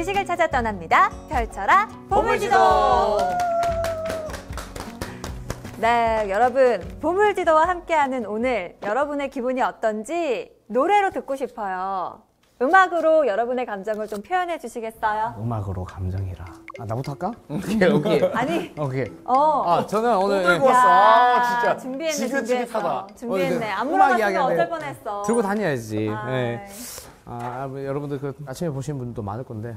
지식을 찾아 떠납니다. 펼쳐라 보물지도. 네, 여러분 보물지도와 함께하는 오늘 여러분의 기분이 어떤지 노래로 듣고 싶어요. 음악으로 여러분의 감정을 좀 표현해 주시겠어요? 음악으로 감정이라. 나부터 할까? 오케이. 아니. 오케이. 저는 오늘 들고 왔어. 진짜. 준비했네. 지긋지긋하다. 준비했네. 안 음악 물어봤으면 이야기하네. 어쩔 뻔했어. 들고 다녀야지. 아, 네. 여러분들 아침에 보신 분도 많을 건데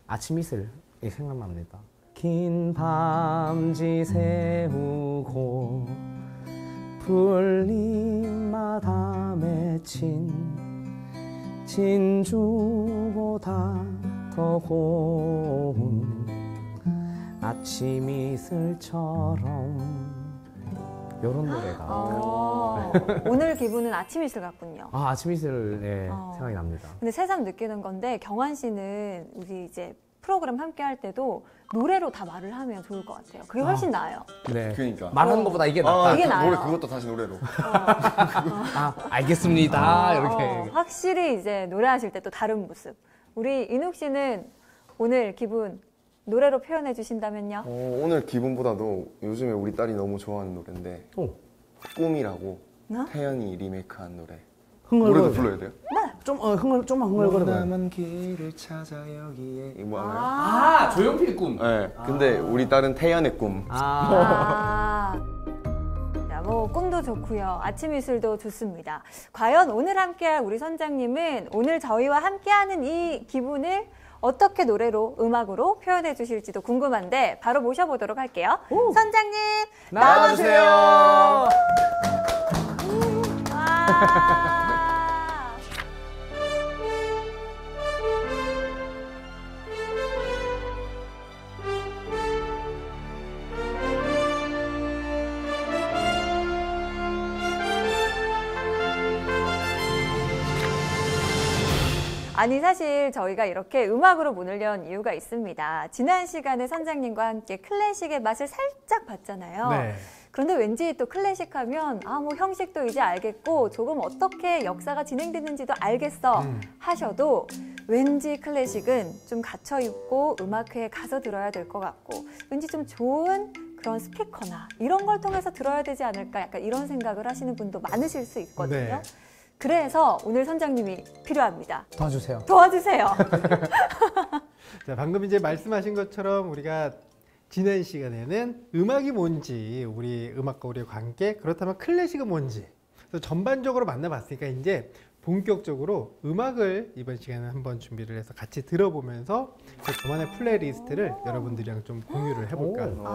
아침 이슬이 생각납니다. 긴 밤지 새우고 풀잎마다 맺힌 진주보다 더 고운 아침 이슬처럼 이런 노래가 오늘 기분은 아침 이슬 같군요. 아침 이슬 생각이 납니다. 근데 새삼 느끼는 건데 경환 씨는 우리 이제 프로그램 함께 할 때도 노래로 다 말을 하면 좋을 것 같아요. 그게 훨씬 나아요. 네. 그러니까. 말하는 것보다 이게 낫다. 이게 나아요. 노래 그것도 다시 노래로. 알겠습니다. 이렇게. 확실히 이제 노래하실 때 또 다른 모습. 우리 인욱 씨는 오늘 기분 노래로 표현해 주신다면요? 오늘 기분보다도 요즘에 우리 딸이 너무 좋아하는 노래인데 꿈이라고 태연이 리메이크한 노래. 노래도 불러야 돼요? 좀만 흥얼거려봐요. 남은 길을 찾아 여기에 이거 알아요? 조용필 꿈. 네. 근데 우리 딸은 태연의 꿈. 자, 뭐 꿈도 좋고요. 아침 이슬도 좋습니다. 과연 오늘 함께할 우리 선장님은 오늘 저희와 함께하는 이 기분을 어떻게 노래로, 음악으로 표현해 주실지도 궁금한데 바로 모셔보도록 할게요. 선장님 나와주세요. 아니 사실 저희가 이렇게 음악으로 문을 연 이유가 있습니다. 지난 시간에 선장님과 함께 클래식의 맛을 살짝 봤잖아요. 네. 그런데 왠지 또 클래식 하면 뭐 형식도 이제 알겠고 조금 어떻게 역사가 진행되는지도 알겠어 하셔도 왠지 클래식은 좀 갇혀있고 음악회에 가서 들어야 될 것 같고 왠지 좀 좋은 그런 스피커나 이런 걸 통해서 들어야 되지 않을까 약간 이런 생각을 하시는 분도 많으실 수 있거든요. 네. 그래서 오늘 선장님이 필요합니다. 도와주세요. 도와주세요. 자, 방금 이제 말씀하신 것처럼 우리가 지난 시간에는 음악이 뭔지, 우리 음악과 우리의 관계, 그렇다면 클래식은 뭔지 그래서 전반적으로 만나봤으니까 이제 본격적으로 음악을 이번 시간에 한번 준비를 해서 같이 들어보면서 저만의 플레이리스트를 여러분들이랑 좀 공유를 해볼까 합니다.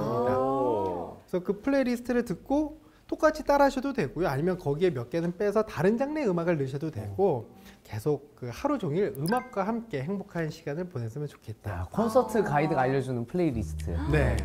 그래서 그 플레이리스트를 듣고 똑같이 따라 하셔도 되고요. 아니면 거기에 몇 개는 빼서 다른 장르의 음악을 넣으셔도 되고 계속 그 하루 종일 음악과 함께 행복한 시간을 보냈으면 좋겠다. 콘서트 가이드가 알려주는 플레이리스트. 네.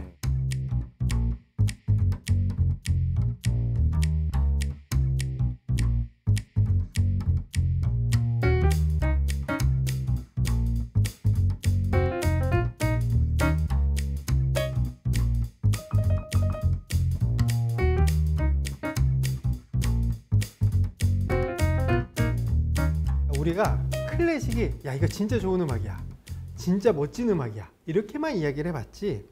우리가 클래식이 야 이거 진짜 좋은 음악이야, 진짜 멋진 음악이야 이렇게만 이야기를 해봤지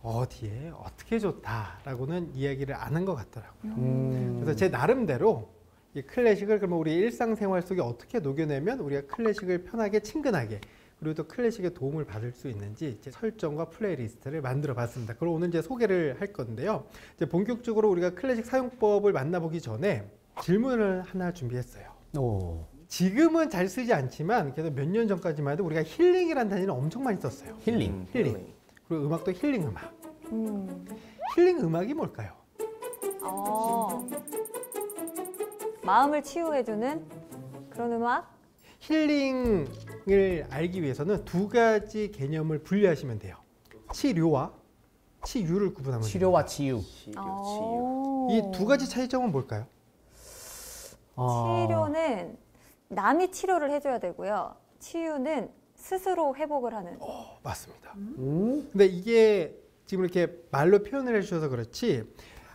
어디에 어떻게 좋다라고는 이야기를 안 한 것 같더라고요. 그래서 제 나름대로 이 클래식을 그러면 우리 일상생활 속에 어떻게 녹여내면 우리가 클래식을 편하게 친근하게 그리고 또 클래식의 도움을 받을 수 있는지 이제 설정과 플레이리스트를 만들어 봤습니다. 그럼 오늘 이제 소개를 할 건데요. 이제 본격적으로 우리가 클래식 사용법을 만나보기 전에 질문을 하나 준비했어요. 지금은 잘 쓰지 않지만 그래도 몇 년 전까지만 해도 우리가 힐링이라는 단위를 엄청 많이 썼어요. 힐링. 그리고 음악도 힐링 음악. 힐링 음악이 뭘까요? 마음을 치유해주는 그런 음악? 힐링을 알기 위해서는 두 가지 개념을 분리하시면 돼요. 치료와 치유를 구분하면 돼요. 치료와 치유. 이 두 가지 차이점은 뭘까요? 치료는 남이 치료를 해줘야 되고요. 치유는 스스로 회복을 하는. 맞습니다. 근데 이게 지금 이렇게 말로 표현을 해주셔서 그렇지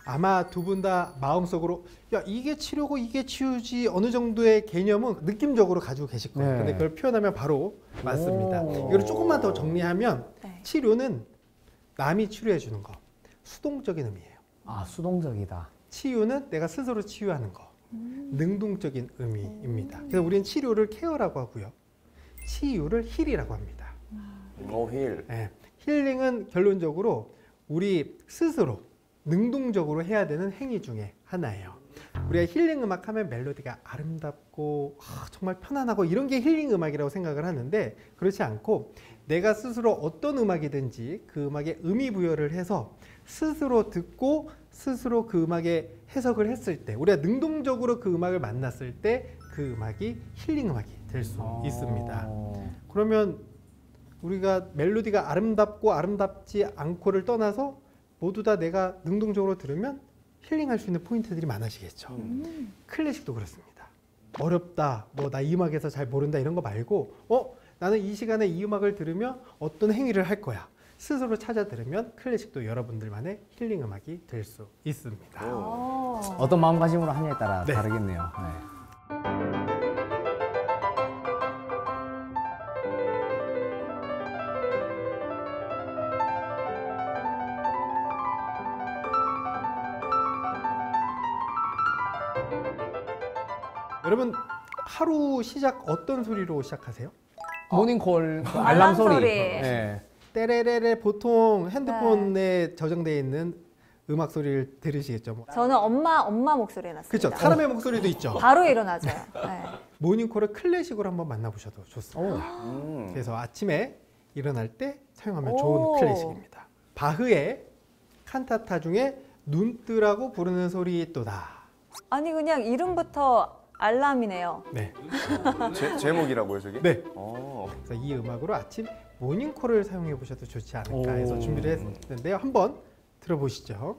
아마 두 분 다 마음속으로 야 이게 치료고 이게 치유지 어느 정도의 개념은 느낌적으로 가지고 계실 거예요. 네. 근데 그걸 표현하면 바로 맞습니다. 이걸 조금만 더 정리하면 네. 치료는 남이 치료해 주는 거, 수동적인 의미예요. 아, 수동적이다. 치유는 내가 스스로 치유하는 거, 능동적인 의미입니다. 그래서 우리는 치료를 케어라고 하고요. 치유를 힐이라고 합니다. 힐. 네. 힐링은 결론적으로 우리 스스로 능동적으로 해야 되는 행위 중에 하나예요. 우리가 힐링 음악 하면 멜로디가 아름답고 정말 편안하고 이런 게 힐링 음악이라고 생각을 하는데 그렇지 않고 내가 스스로 어떤 음악이든지 그 음악에 의미 부여를 해서 스스로 듣고 스스로 그 음악에 해석을 했을 때 우리가 능동적으로 그 음악을 만났을 때 그 음악이 힐링 음악이 될 수 있습니다. 그러면 우리가 멜로디가 아름답고 아름답지 않고를 떠나서 모두 다 내가 능동적으로 들으면 힐링할 수 있는 포인트들이 많아지겠죠. 클래식도 그렇습니다. 어렵다, 뭐 나 이 음악에서 잘 모른다 이런 거 말고 나는 이 시간에 이 음악을 들으며 어떤 행위를 할 거야. 스스로 찾아 들으면 클래식도 여러분들만의 힐링 음악이 될 수 있습니다. 어떤 마음가짐으로 하냐에 따라 네. 다르겠네요. 네. 여러분 하루 시작 어떤 소리로 시작하세요? 모닝콜 그 알람 알람 소리. 소리. 네. 때레레레 보통 핸드폰에 저장되어 있는 음악 소리를 들으시겠죠. 뭐. 저는 엄마 목소리 해놨습니다. 그렇죠. 사람의 목소리도 있죠. 바로 일어나죠. 네. 모닝콜을 클래식으로 한번 만나보셔도 좋습니다. 음. 그래서 아침에 일어날 때 사용하면 오. 좋은 클래식입니다. 바흐의 칸타타 중에 눈 뜨라고 부르는 소리 또다. 아니 그냥 이름부터 알람이네요. 네. 제목이라고요, 저게? 네. 그래서 이 음악으로 아침 모닝콜을 사용해 보셔도 좋지 않을까 해서 준비를 했는데요. 한번 들어보시죠.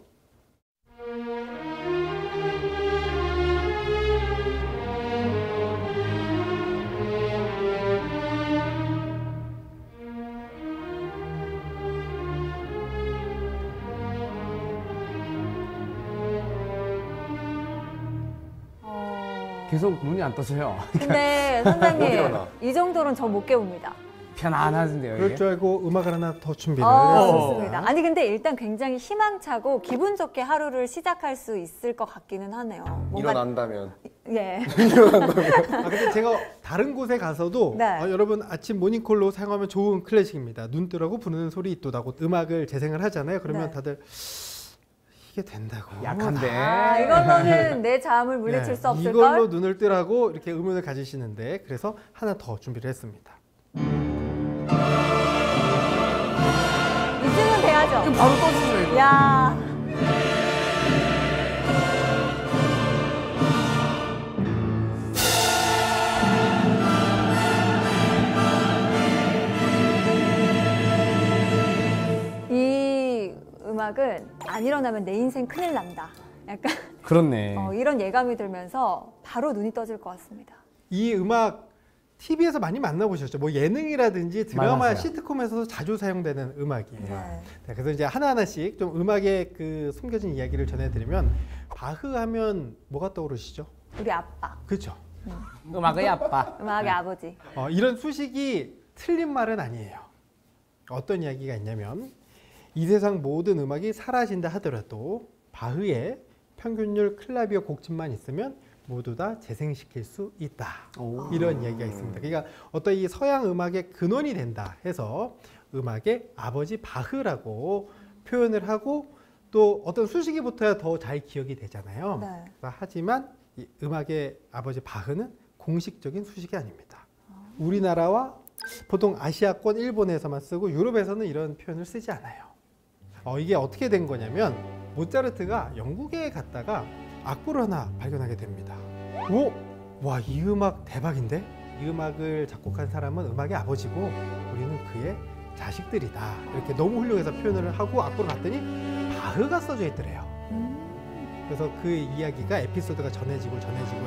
계속 눈이 안 떠져요. 근데 못 선생님 일어나. 이 정도로는 저 못 깨웁니다. 편안하던데요. 그럴 이게? 줄 알고 음악을 하나 더 준비를 좋습니다. 아니 근데 일단 굉장히 희망차고 기분 좋게 하루를 시작할 수 있을 것 같기는 하네요. 뭔가 일어난다면. 예. 근데 제가 다른 곳에 가서도 네. 여러분 아침 모닝콜로 사용하면 좋은 클래식입니다. 눈 뜨라고 부르는 소리 있도다고 음악을 재생을 하잖아요. 그러면 네. 다들 이게 된다고. 약한데. 아 이거는 내 잠을 물리칠 수 없을 이걸로 걸. 눈을 뜨라고 이렇게 의문을 가지시는데 그래서 하나 더 준비를 했습니다. 이쯤은 돼야죠. 바로 떠지죠, 이거. 야. 이 음악은 안 일어나면 내 인생 큰일 난다. 약간 그렇네. 이런 예감이 들면서 바로 눈이 떠질 것 같습니다. 이 음악 TV에서 많이 만나보셨죠? 뭐 예능이라든지 드라마, 맞아요. 시트콤에서도 자주 사용되는 음악이에요. 네. 네, 그래서 이제 하나하나씩 좀 음악의 그 숨겨진 이야기를 전해드리면 바흐 하면 뭐가 떠오르시죠? 우리 아빠, 그렇죠. 음악의 아빠. 음악의 아버지. 이런 수식이 틀린 말은 아니에요. 어떤 이야기가 있냐면 이 세상 모든 음악이 사라진다 하더라도 바흐의 평균율 클라비오 곡집만 있으면 모두 다 재생시킬 수 있다. 이런 이야기가 있습니다. 그러니까 어떤 이 서양 음악의 근원이 된다 해서 음악의 아버지 바흐라고 표현을 하고 또 어떤 수식이 붙어야 더 잘 기억이 되잖아요. 네. 하지만 이 음악의 아버지 바흐는 공식적인 수식이 아닙니다. 우리나라와 보통 아시아권 일본에서만 쓰고 유럽에서는 이런 표현을 쓰지 않아요. 이게 어떻게 된 거냐면 모차르트가 영국에 갔다가 악보를 하나 발견하게 됩니다. 와, 이 음악 대박인데? 이 음악을 작곡한 사람은 음악의 아버지고 우리는 그의 자식들이다. 이렇게 너무 훌륭해서 표현을 하고 악보를 봤더니 바흐가 써져 있더래요. 그래서 그 이야기가 에피소드가 전해지고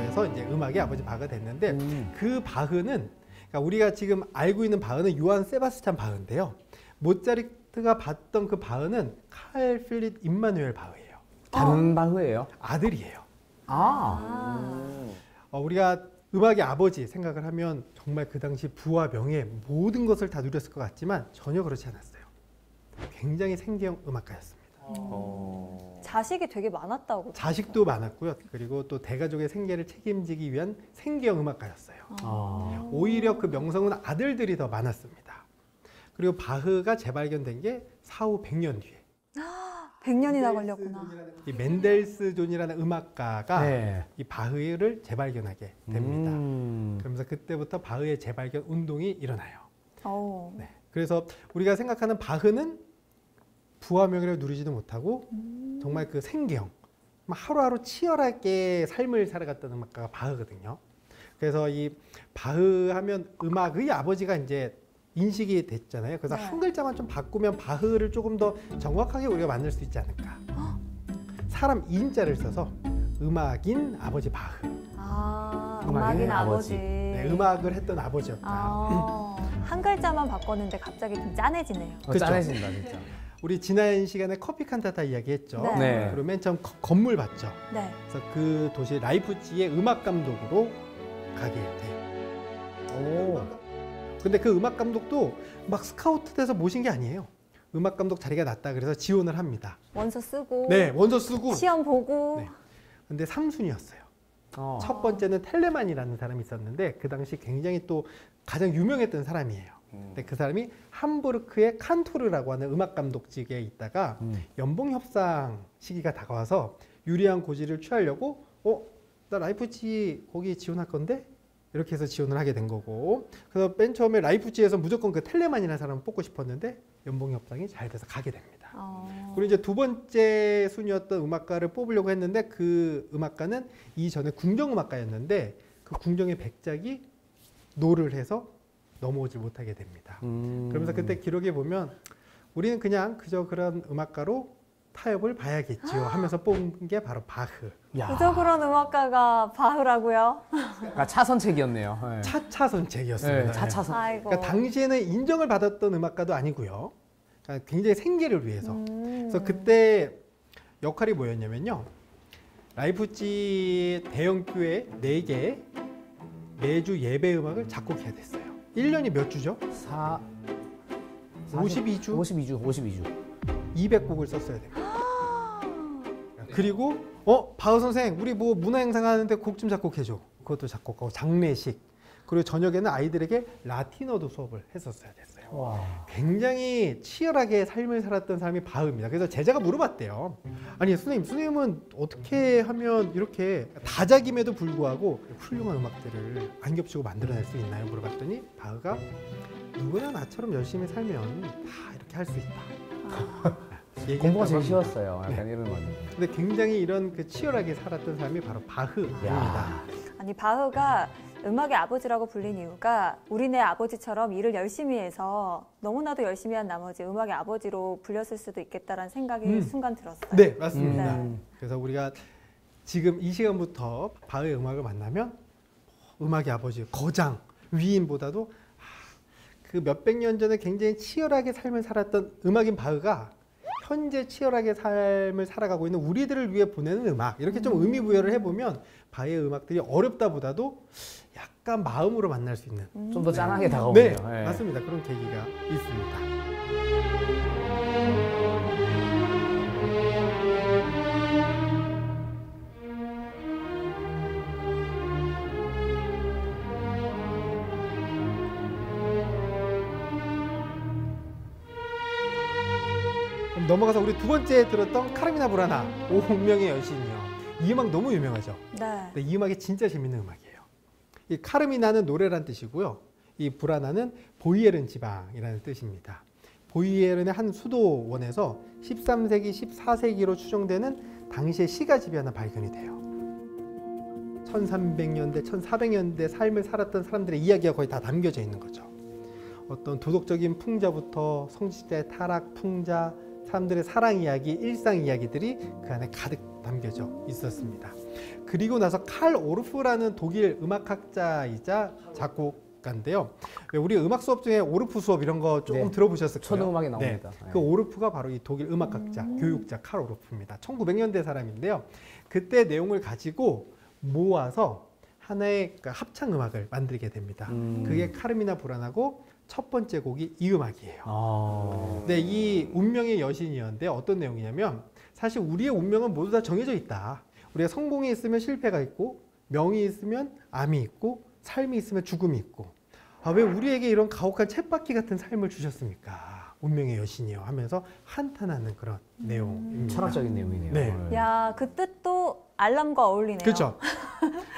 해서 이제 음악의 아버지 바흐가 됐는데 그 바흐는 그러니까 우리가 지금 알고 있는 바흐는 요한 세바스찬 바흐인데요. 모차르트가 봤던 그 바흐는 칼 필립 임마누엘 바흐예요. 다른 바흐예요? 아들이에요. 아. 우리가 음악의 아버지 생각을 하면 정말 그 당시 부와 명예 모든 것을 다 누렸을 것 같지만 전혀 그렇지 않았어요. 굉장히 생계형 음악가였습니다. 자식이 되게 많았다고. 자식도 많았고요. 그리고 또 대가족의 생계를 책임지기 위한 생계형 음악가였어요. 오히려 그 명성은 아들들이 더 많았습니다. 그리고 바흐가 재발견된 게 사후 100년 뒤에 100년이나 걸렸구나. 이 멘델스존이라는 음악가가 네. 이 바흐를 재발견하게 됩니다. 그러면서 그때부터 바흐의 재발견 운동이 일어나요. 네. 그래서 우리가 생각하는 바흐는 부와 명예를 누리지도 못하고 정말 그 생계형, 하루하루 치열하게 삶을 살아갔던 음악가가 바흐거든요. 그래서 이 바흐 하면 음악의 아버지가 이제 인식이 됐잖아요. 그래서 네. 한 글자만 좀 바꾸면 바흐를 조금 더 정확하게 우리가 만들 수 있지 않을까. 사람 인자를 써서 음악인 아버지 바흐. 음악인 아버지. 네, 음악을 했던 아버지였다. 한 글자만 바꿨는데 갑자기 좀 짠해지네요. 그쵸? 짠해진다 진짜. 우리 지난 시간에 커피 칸타타 이야기했죠. 네. 네. 그리고 맨 처음 건물 봤죠. 네. 그래서 그 도시 라이프치히의 음악 감독으로 가게 돼요. 오. 근데 그 음악 감독도 막 스카우트 돼서 모신 게 아니에요. 음악 감독 자리가 났다 그래서 지원을 합니다. 원서 쓰고. 네, 원서 쓰고. 시험 보고. 네. 근데 3순위였어요. 어. 첫 번째는 텔레만이라는 사람이 있었는데 그 당시 굉장히 또 가장 유명했던 사람이에요. 근데 그 사람이 함부르크의 칸토르라고 하는 음악 감독직에 있다가 연봉 협상 시기가 다가와서 유리한 고지를 취하려고 나 라이프치히 거기 지원할 건데 이렇게 해서 지원을 하게 된 거고, 그래서 맨 처음에 라이프치히에서 무조건 그 텔레만이라는 사람을 뽑고 싶었는데 연봉 협상이 잘 돼서 가게 됩니다. 그리고 이제 두 번째 순위였던 음악가를 뽑으려고 했는데 그 음악가는 이전에 궁정음악가였는데 그 궁정의 백작이 노를 해서 넘어오지 못하게 됩니다. 그러면서 그때 기록에 보면 우리는 그냥 그저 그런 음악가로 타협을 봐야겠지요 하면서 뽑은 게 바로 바흐. 그저 그런 음악가가 바흐라고요? 그러니까 차선책이었네요. 네. 차차선책이었습니다. 네, 차차선. 아이고. 그러니까 당시에는 인정을 받았던 음악가도 아니고요. 그러니까 굉장히 생계를 위해서. 그래서 그때 역할이 뭐였냐면요. 라이프치 대형 교회 4개 매주 예배 음악을 작곡해야 됐어요. 1년이 몇 주죠? 52주? 52주. 200곡을 썼어야 됩니다. 그리고 바흐 선생 우리 뭐 문화 행사 하는데 곡 좀 작곡해줘. 그것도 작곡하고 장례식, 그리고 저녁에는 아이들에게 라틴어도 수업을 했었어야 됐어요. 와. 굉장히 치열하게 삶을 살았던 사람이 바흐입니다. 그래서 제자가 물어봤대요. 아니 선생님은 어떻게 하면 이렇게 다작임에도 불구하고 훌륭한 음악들을 안 겹치고 만들어낼 수 있나요? 물어봤더니 바흐가 누구나 나처럼 열심히 살면 다 이렇게 할 수 있다. 공부가 제일 얘기했다고 쉬웠어요. 합니다. 약간 이런 건. 근데 굉장히 이런 그 치열하게 살았던 사람이 바로 바흐입니다. 아니 바흐가 음악의 아버지라고 불린 이유가 우리네 아버지처럼 일을 열심히 해서 너무나도 열심히 한 나머지 음악의 아버지로 불렸을 수도 있겠다라는 생각이 순간 들었어요. 네, 맞습니다. 네. 그래서 우리가 지금 이 시간부터 바흐의 음악을 만나면 음악의 아버지, 거장, 위인보다도 그 몇백 년 전에 굉장히 치열하게 삶을 살았던 음악인 바흐가 현재 치열하게 삶을 살아가고 있는 우리들을 위해 보내는 음악, 이렇게 좀 의미 부여를 해보면 바흐의 음악들이 어렵다보다도 약간 마음으로 만날 수 있는 좀 더 짠하게 네, 다가오네요. 맞습니다. 그런 계기가 있습니다. 그럼 넘어가서 우리 두 번째 들었던 카르미나 부라나, 운명의 여신이요. 이 음악 너무 유명하죠. 네. 근데 이 음악이 진짜 재밌는 음악이에요. 이 카르미나는 노래란 뜻이고요. 이 부라나는 보이에른 지방이라는 뜻입니다. 보이에른의 한 수도원에서 13세기, 14세기로 추정되는 당시의 시가집이 하나 발견이 돼요. 1300년대, 1400년대 삶을 살았던 사람들의 이야기가 거의 다 담겨져 있는 거죠. 어떤 도덕적인 풍자부터 성직자의 타락, 풍자, 사람들의 사랑 이야기, 일상 이야기들이 그 안에 가득 담겨져 있었습니다. 그리고 나서 칼 오르프라는 독일 음악학자이자 작곡 국가인데요. 우리 음악 수업 중에 오르프 수업 이런 거 조금 네. 들어보셨을 거예요. 초등음악에 나옵니다. 네. 그 오르프가 바로 이 독일 음악학자, 교육자 칼 오르프입니다. 1900년대 사람인데요. 그때 내용을 가지고 모아서 하나의 그 합창 음악을 만들게 됩니다. 그게 카르미나 불안하고 첫 번째 곡이 이 음악이에요. 네, 이 운명의 여신이었는데 어떤 내용이냐면 사실 우리의 운명은 모두 다 정해져 있다. 우리가 성공이 있으면 실패가 있고 명이 있으면 암이 있고 삶이 있으면 죽음이 있고 왜 우리에게 이런 가혹한 쳇바퀴 같은 삶을 주셨습니까? 운명의 여신이요 하면서 한탄하는 그런 내용입니다. 철학적인 내용이네요. 네. 야, 그 뜻도 알람과 어울리네요. 그렇죠.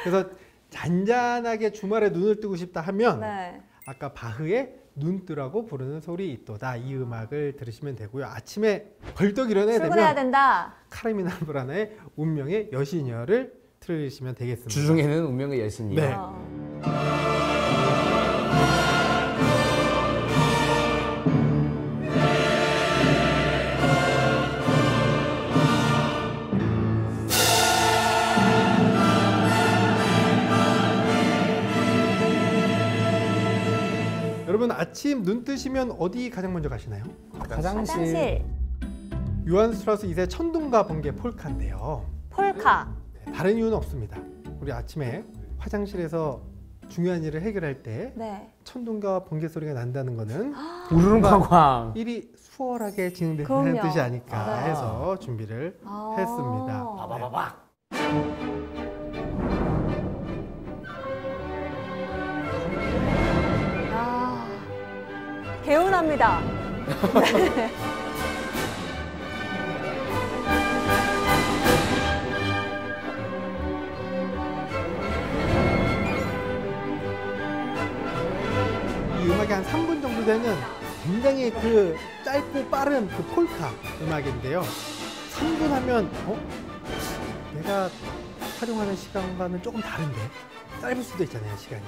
그래서 잔잔하게 주말에 눈을 뜨고 싶다 하면 네. 아까 바흐의 눈 뜨라고 부르는 소리 있도다 이 음악을 들으시면 되고요. 아침에 벌떡 일어나야 출근해야 되면 된다. 카르미나 브라나의 운명의 여신이여를 들으시면 되겠습니다. 주중에는 운명의 여신이요. 네. 여러분 아침 눈 뜨시면 어디 가장 먼저 가시나요? 화장실. 요한 스트라우스 2세 천둥과 번개 폴카인데요. 폴카. 다른 이유는 없습니다. 우리 아침에 화장실에서 중요한 일을 해결할 때 네. 천둥과 번개 소리가 난다는 거는 우르릉쾅쾅. 일이 수월하게 진행되는 그럼요. 뜻이 아닐까 아. 해서 준비를 했습니다. 바바바박. 아, 개운합니다. 이 음악이 한 3분 정도 되는 굉장히 그 짧고 빠른 그 폴카 음악인데요. 3분 하면 내가 활용하는 시간과는 조금 다른데 짧을 수도 있잖아요, 시간이.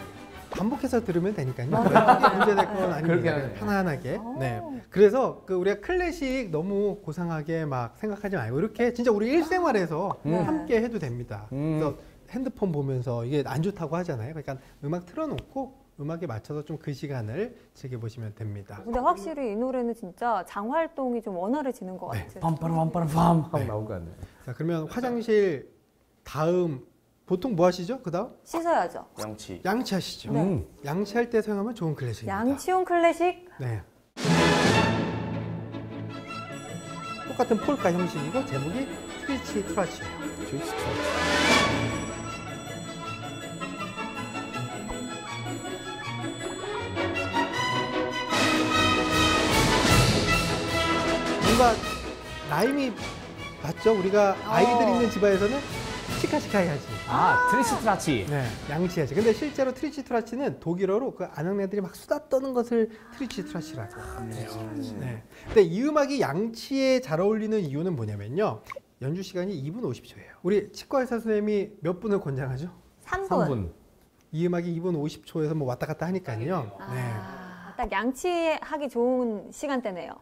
반복해서 들으면 되니까요. 크게 문제될 건 그렇게 아닙니다. 하네요. 편안하게. 네. 그래서 그 우리가 클래식 너무 고상하게 막 생각하지 말고 이렇게 진짜 우리 일생활에서 함께 해도 됩니다. 그래서 핸드폰 보면서 이게 안 좋다고 하잖아요. 그러니까 음악 틀어놓고 음악에 맞춰서 좀 그 시간을 즐겨보시면 됩니다. 근데 확실히 이 노래는 진짜 장 활동이 좀 원활해지는 것 네. 같아요. 빰빠라빰빠라빰 하고 나올 것 같네요. 자, 그러면 화장실 다음 보통 뭐 하시죠? 그 다음? 씻어야죠. 양치. 양치하시죠. 네. 양치할 때 사용하면 좋은 클래식입니다. 양치용 클래식. 네. 똑같은 폴카 형식이고 제목이 트리치 트라치예요. 뭔가 라임이 맞죠? 우리가 아이들 있는 집안에서는 치카치카 해야지. 트리스트라치. 네, 양치해야지. 근데 실제로 트리치트라치는 독일어로 그 아낙네들이 막 수다 떠는 것을 트리치트라치라고 합니다. 네. 근데 이 음악이 양치에 잘 어울리는 이유는 뭐냐면요. 연주 시간이 2분 50초예요. 우리 치과 의사 선생님이 몇 분을 권장하죠? 3분. 이 음악이 2분 50초에서 뭐 왔다 갔다 하니까요. 네. 딱 양치하기 좋은 시간대네요.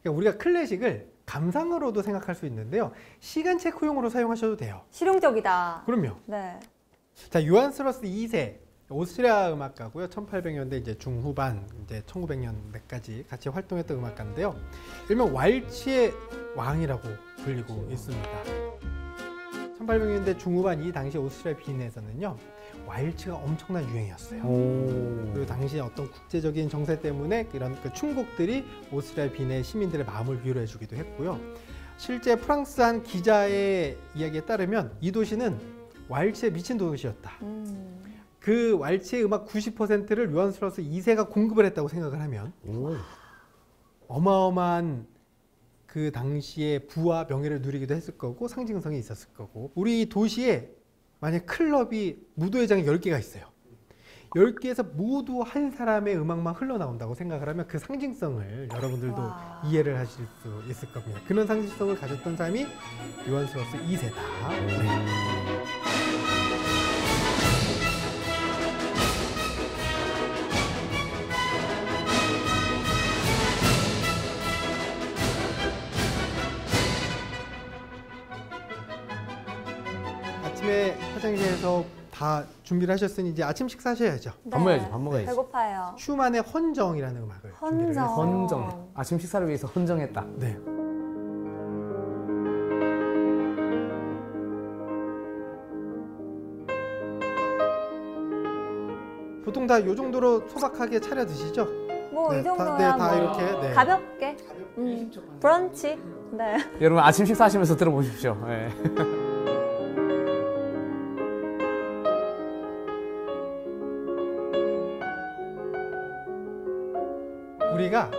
그러니까 우리가 클래식을 감상으로도 생각할 수 있는데요. 시간 체크용으로 사용하셔도 돼요. 실용적이다. 그럼요. 네. 자, 요한 스트라우스 2세 오스트리아 음악가고요. 1800년대 이제 중후반 이제 1900년대까지 같이 활동했던 음악가인데요. 일명 왈츠의 왕이라고 불리고 있습니다. 1800년대 중후반 이 당시 오스트리아 빈에서는요. 왈츠가 엄청난 유행이었어요. 그리고 당시 어떤 국제적인 정세 때문에 이런 그 춤곡들이 오스트리아 빈의 시민들의 마음을 위로해 주기도 했고요. 실제 프랑스 한 기자의 이야기에 따르면 이 도시는 왈츠에 미친 도시였다. 그 왈츠의 음악 90%를 요한 스트라우스 2세가 공급을 했다고 생각을 하면 어마어마한 그 당시에 부와 명예를 누리기도 했을 거고 상징성이 있었을 거고 우리 도시에 만약 클럽이 무도회장이 10개가 있어요. 10개에서 모두 한 사람의 음악만 흘러나온다고 생각을 하면 그 상징성을 여러분들도 이해를 하실 수 있을 겁니다. 그런 상징성을 가졌던 사람이 요한 스트라우스 2세다. 아침에 화장실에서 다 준비를 하셨으니 이제 아침 식사하셔야죠. 밥 먹어야지, 밥 먹어야지. 배고파요. 슈만의 헌정이라는 음악을 준비를 했어요. 헌정. 아침 식사를 위해서 헌정했다. 네. 보통 다 이 정도로 소박하게 차려 드시죠? 뭐 이 네, 정도야 다 뭐 이렇게 네. 가볍게. 브런치. 네. 여러분 아침 식사하시면서 들어보십시오. 예. 우리가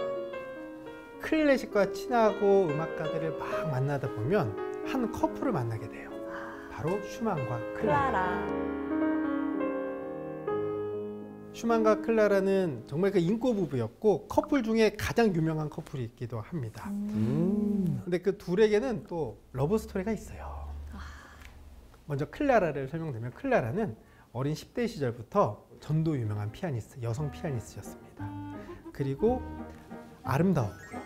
클래식과 친하고 음악가들을 막 만나다 보면 한 커플을 만나게 돼요. 바로 슈만과 클라라. 클라라. 슈만과 클라라는 정말 그 인고 부부였고 커플 중에 가장 유명한 커플이기도 합니다. 근데 그 둘에게는 또 러브 스토리가 있어요. 먼저 클라라를 설명드리면 클라라는 어린 10대 시절부터 전도 유명한 피아니스트, 여성 피아니스트였습니다. 그리고 아름다웠고요.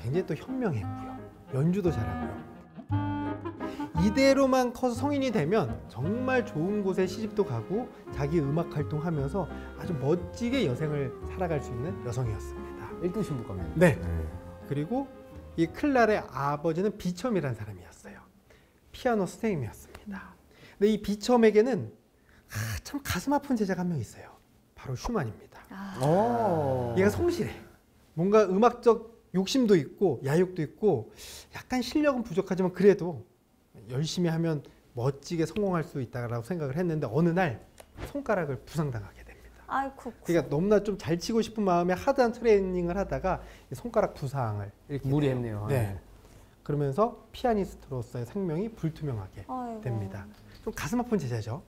굉장히 또 현명했고요. 연주도 잘하고요. 이대로만 커서 성인이 되면 정말 좋은 곳에 시집도 가고 자기 음악 활동하면서 아주 멋지게 여생을 살아갈 수 있는 여성이었습니다. 1등 신부감이네. 네. 그리고 이 클라의 아버지는 비첨이라는 사람이었어요. 피아노 선생님이었습니다. 근데 이 비첨에게는 참 가슴 아픈 제자가 한 명 있어요. 바로 슈만입니다. 얘가 성실해. 뭔가 음악적 욕심도 있고 야욕도 있고 약간 실력은 부족하지만 그래도 열심히 하면 멋지게 성공할 수 있다고 생각을 했는데 어느 날 손가락을 부상당하게 됩니다. 아이쿠. 그러니까 너무나 좀 잘 치고 싶은 마음에 하드한 트레이닝을 하다가 손가락 부상을 일으키게 무리했네요. 돼요. 네. 그러면서 피아니스트로서의 생명이 불투명하게 아이고. 됩니다. 좀 가슴 아픈 제자죠.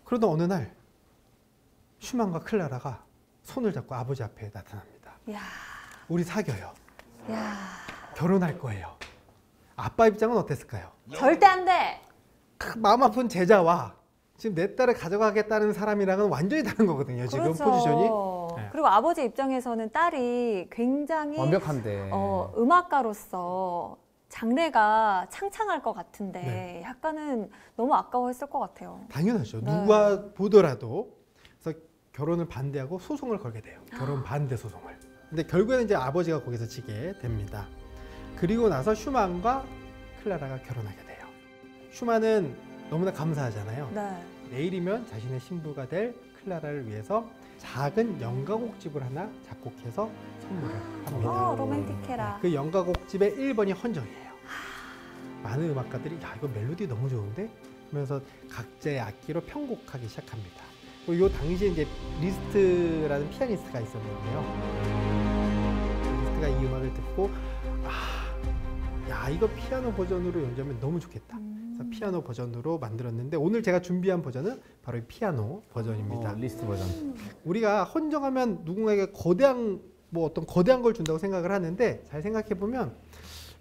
그러던 어느 날 슈만과 클라라가 손을 잡고 아버지 앞에 나타납니다. 야. 우리 사귀어요. 야. 결혼할 거예요. 아빠 입장은 어땠을까요? 절대 안 돼. 그 마음 아픈 제자와 지금 내 딸을 가져가겠다는 사람이랑은 완전히 다른 거거든요. 지금 그렇죠. 포지션이. 네. 그리고 아버지 입장에서는 딸이 굉장히 완벽한데. 음악가로서 장래가 창창할 것 같은데 네. 약간은 너무 아까워했을 것 같아요. 당연하죠. 네. 누가 보더라도. 그래서 결혼을 반대하고 소송을 걸게 돼요. 결혼 반대 소송을. 근데 결국에는 이제 아버지가 거기서 지게 됩니다. 그리고 나서 슈만과 클라라가 결혼하게 돼요. 슈만은 너무나 감사하잖아요. 네. 내일이면 자신의 신부가 될 클라라를 위해서 작은 연가곡집을 하나 작곡해서 선물을 합니다. 로맨틱해라. 그 연가곡집의 1번이 헌정이에요. 많은 음악가들이 야 이거 멜로디 너무 좋은데? 하면서 각자의 악기로 편곡하기 시작합니다. 그리고 이 당시에 이제 리스트라는 피아니스트가 있었는데요. 리스트가 이 음악을 듣고 야 이거 피아노 버전으로 연주하면 너무 좋겠다. 그래서 피아노 버전으로 만들었는데 오늘 제가 준비한 버전은 바로 이 피아노 버전입니다. 리스트 버전. 우리가 헌정하면 누군가에게 거대한 뭐 어떤 거대한 걸 준다고 생각을 하는데 잘 생각해 보면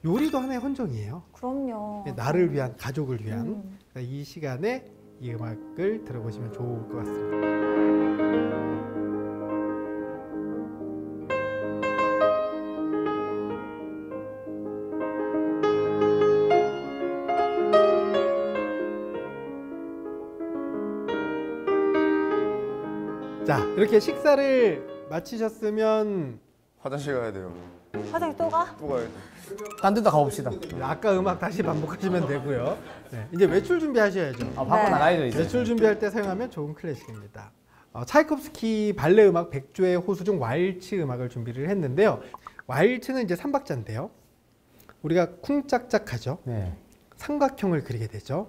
요리도 하나의 헌정이에요. 그럼요. 나를 위한 가족을 위한 그러니까 이 시간에 이 음악을 들어보시면 좋을 것 같습니다. 자, 이렇게 식사를 마치셨으면 화장실 가야 돼요. 화장실 또 가? 또 가야죠. 딴 데도 가봅시다. 아까 음악 다시 반복하시면 되고요. 네, 이제 외출 준비하셔야죠. 밖으로 네. 나가야죠 이제. 외출 준비할 때 사용하면 좋은 클래식입니다. 차이콥스키 발레 음악 백조의 호수 중 왈츠 음악을 준비를 했는데요. 왈츠는 이제 3박자인데요. 우리가 쿵짝짝하죠. 네. 삼각형을 그리게 되죠.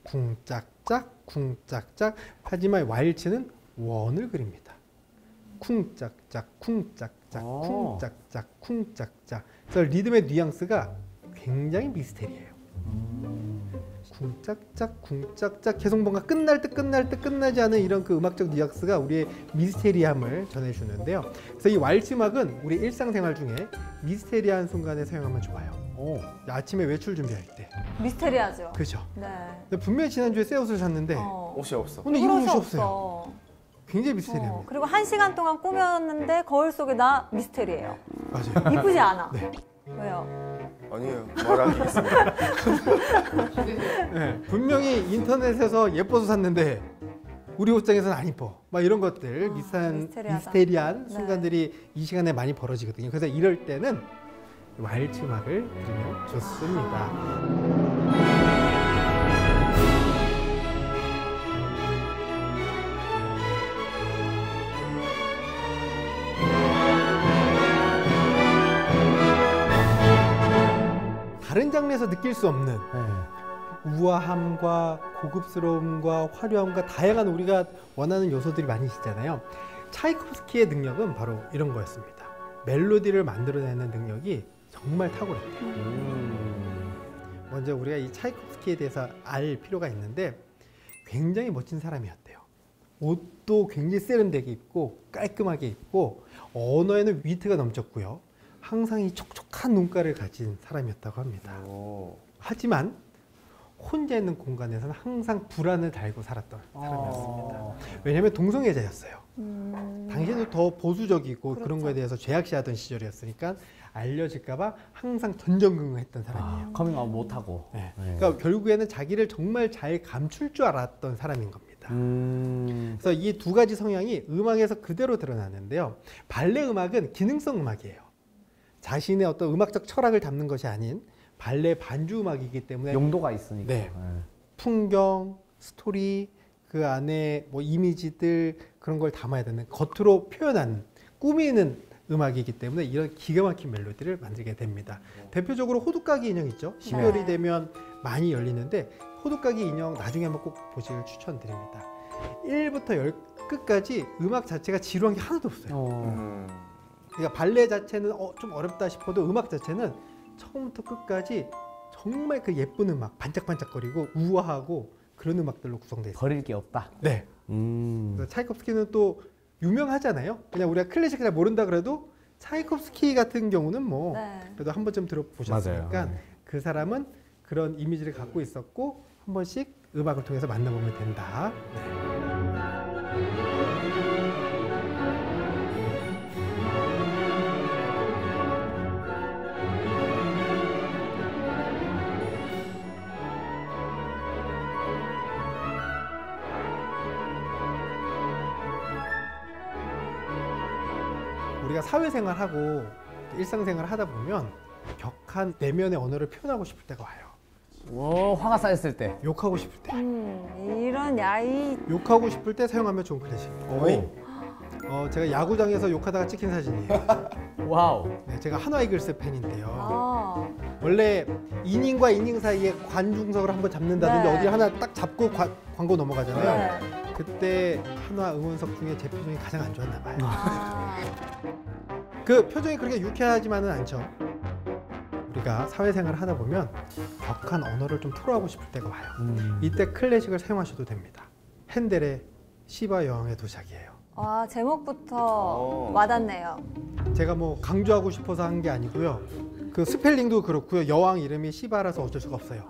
쿵짝짝, 쿵짝짝. 하지만 왈츠는 원을 그립니다. 쿵짝짝, 쿵짝짝, 쿵짝짝, 쿵짝짝. 그래서 리듬의 뉘앙스가 굉장히 미스테리해요. 쿵짝짝, 쿵짝짝 계속 뭔가 끝날 듯 끝나지 않은 이런 그 음악적 뉘앙스가 우리의 미스테리함을 전해주는데요. 그래서 이 왈츠 음악은 우리 일상생활 중에 미스테리한 순간에 사용하면 좋아요. 아침에 외출 준비할 때. 미스테리하죠. 그죠? 네. 근데 분명히 지난주에 새 옷을 샀는데 옷이 없어. 오늘 입을 옷이 그럴 수 없어요. 굉장히 미스테리합니다. 그리고 1시간 동안 꾸몄는데 거울 속에 나 미스테리예요. 맞아요. 이쁘지 않아. 네. 왜요? 아니에요. 말하겠습니다. 네, 분명히 인터넷에서 예뻐서 샀는데 우리 옷장에서는 안 이뻐. 막 이런 것들 미스테리하다. 미스테리한 네. 순간들이 이 시간에 많이 벌어지거든요. 그래서 이럴 때는 왈츠 음악을 들으면 좋습니다. 다른 장르에서 느낄 수 없는 우아함과 고급스러움과 화려함과 다양한 우리가 원하는 요소들이 많이 있잖아요. 차이콥스키의 능력은 바로 이런 거였습니다. 멜로디를 만들어내는 능력이 정말 탁월했대요. 먼저 우리가 이 차이콥스키에 대해서 알 필요가 있는데 굉장히 멋진 사람이었대요. 옷도 굉장히 세련되게 입고 깔끔하게 입고 언어에는 위트가 넘쳤고요. 항상 이 촉촉한 눈가를 가진 사람이었다고 합니다. 하지만 혼자 있는 공간에서는 항상 불안을 달고 살았던 사람이었습니다. 왜냐하면 동성애자였어요. 당시에는 더 보수적이고 그런 거에 대해서 죄악시하던 시절이었으니까 알려질까봐 항상 전전긍긍했던 사람이에요. 커밍아웃 못하고. 네. 그러니까 결국에는 자기를 정말 잘 감출 줄 알았던 사람인 겁니다. 그래서 이 두 가지 성향이 음악에서 그대로 드러나는데요. 발레 음악은 기능성 음악이에요. 자신의 어떤 음악적 철학을 담는 것이 아닌 발레 반주 음악이기 때문에 용도가 있으니까. 네. 풍경, 스토리, 그 안에 뭐 이미지들 그런 걸 담아야 되는 겉으로 표현하는 꾸미는 음악이기 때문에 이런 기가 막힌 멜로디를 만들게 됩니다. 대표적으로 호두까기 인형 있죠. 12월이 되면 많이 열리는데 호두까기 인형 나중에 한번 꼭 보시길 추천드립니다. 1부터 10끝까지 음악 자체가 지루한 게 하나도 없어요. 그러니까 발레 자체는 좀 어렵다 싶어도 음악 자체는 처음부터 끝까지 정말 그 예쁜 음악, 반짝반짝거리고 우아하고 그런 음악들로 구성되어 있어요. 버릴 게 없다. 네. 그래서 차이콥스키는 또 유명하잖아요. 그냥 우리가 클래식을 잘 모른다 그래도 차이콥스키 같은 경우는 뭐 그래도 한 번쯤 들어보셨으니까 맞아요. 그 사람은 그런 이미지를 갖고 있었고 한 번씩 음악을 통해서 만나보면 된다. 우리가 사회생활하고 일상생활을 하다 보면 격한 내면의 언어를 표현하고 싶을 때가 와요. 화가 쌓였을 때. 욕하고 싶을 때. 이런 야이. 욕하고 싶을 때 사용하면 좋은 클래식. 제가 야구장에서 욕하다가 찍힌 사진이에요. 와우. 네, 제가 한화 이글스 팬인데요. 원래 이닝과 이닝 사이에 관중석을 한번 잡는다든지 어디 하나 딱 잡고 광고 넘어가잖아요. 그때 한화 응원석 중에 제 표정이 가장 안 좋았나 봐요. 그 표정이 그렇게 유쾌하지만은 않죠. 우리가 사회생활을 하다 보면 격한 언어를 좀 토로하고 싶을 때가 와요. 이때 클래식을 사용하셔도 됩니다. 핸델의 시바 여왕의 도착이에요. 제목부터 와닿네요. 제가 뭐 강조하고 싶어서 한 게 아니고요. 그 스펠링도 그렇고요. 여왕 이름이 시바라서 어쩔 수가 없어요.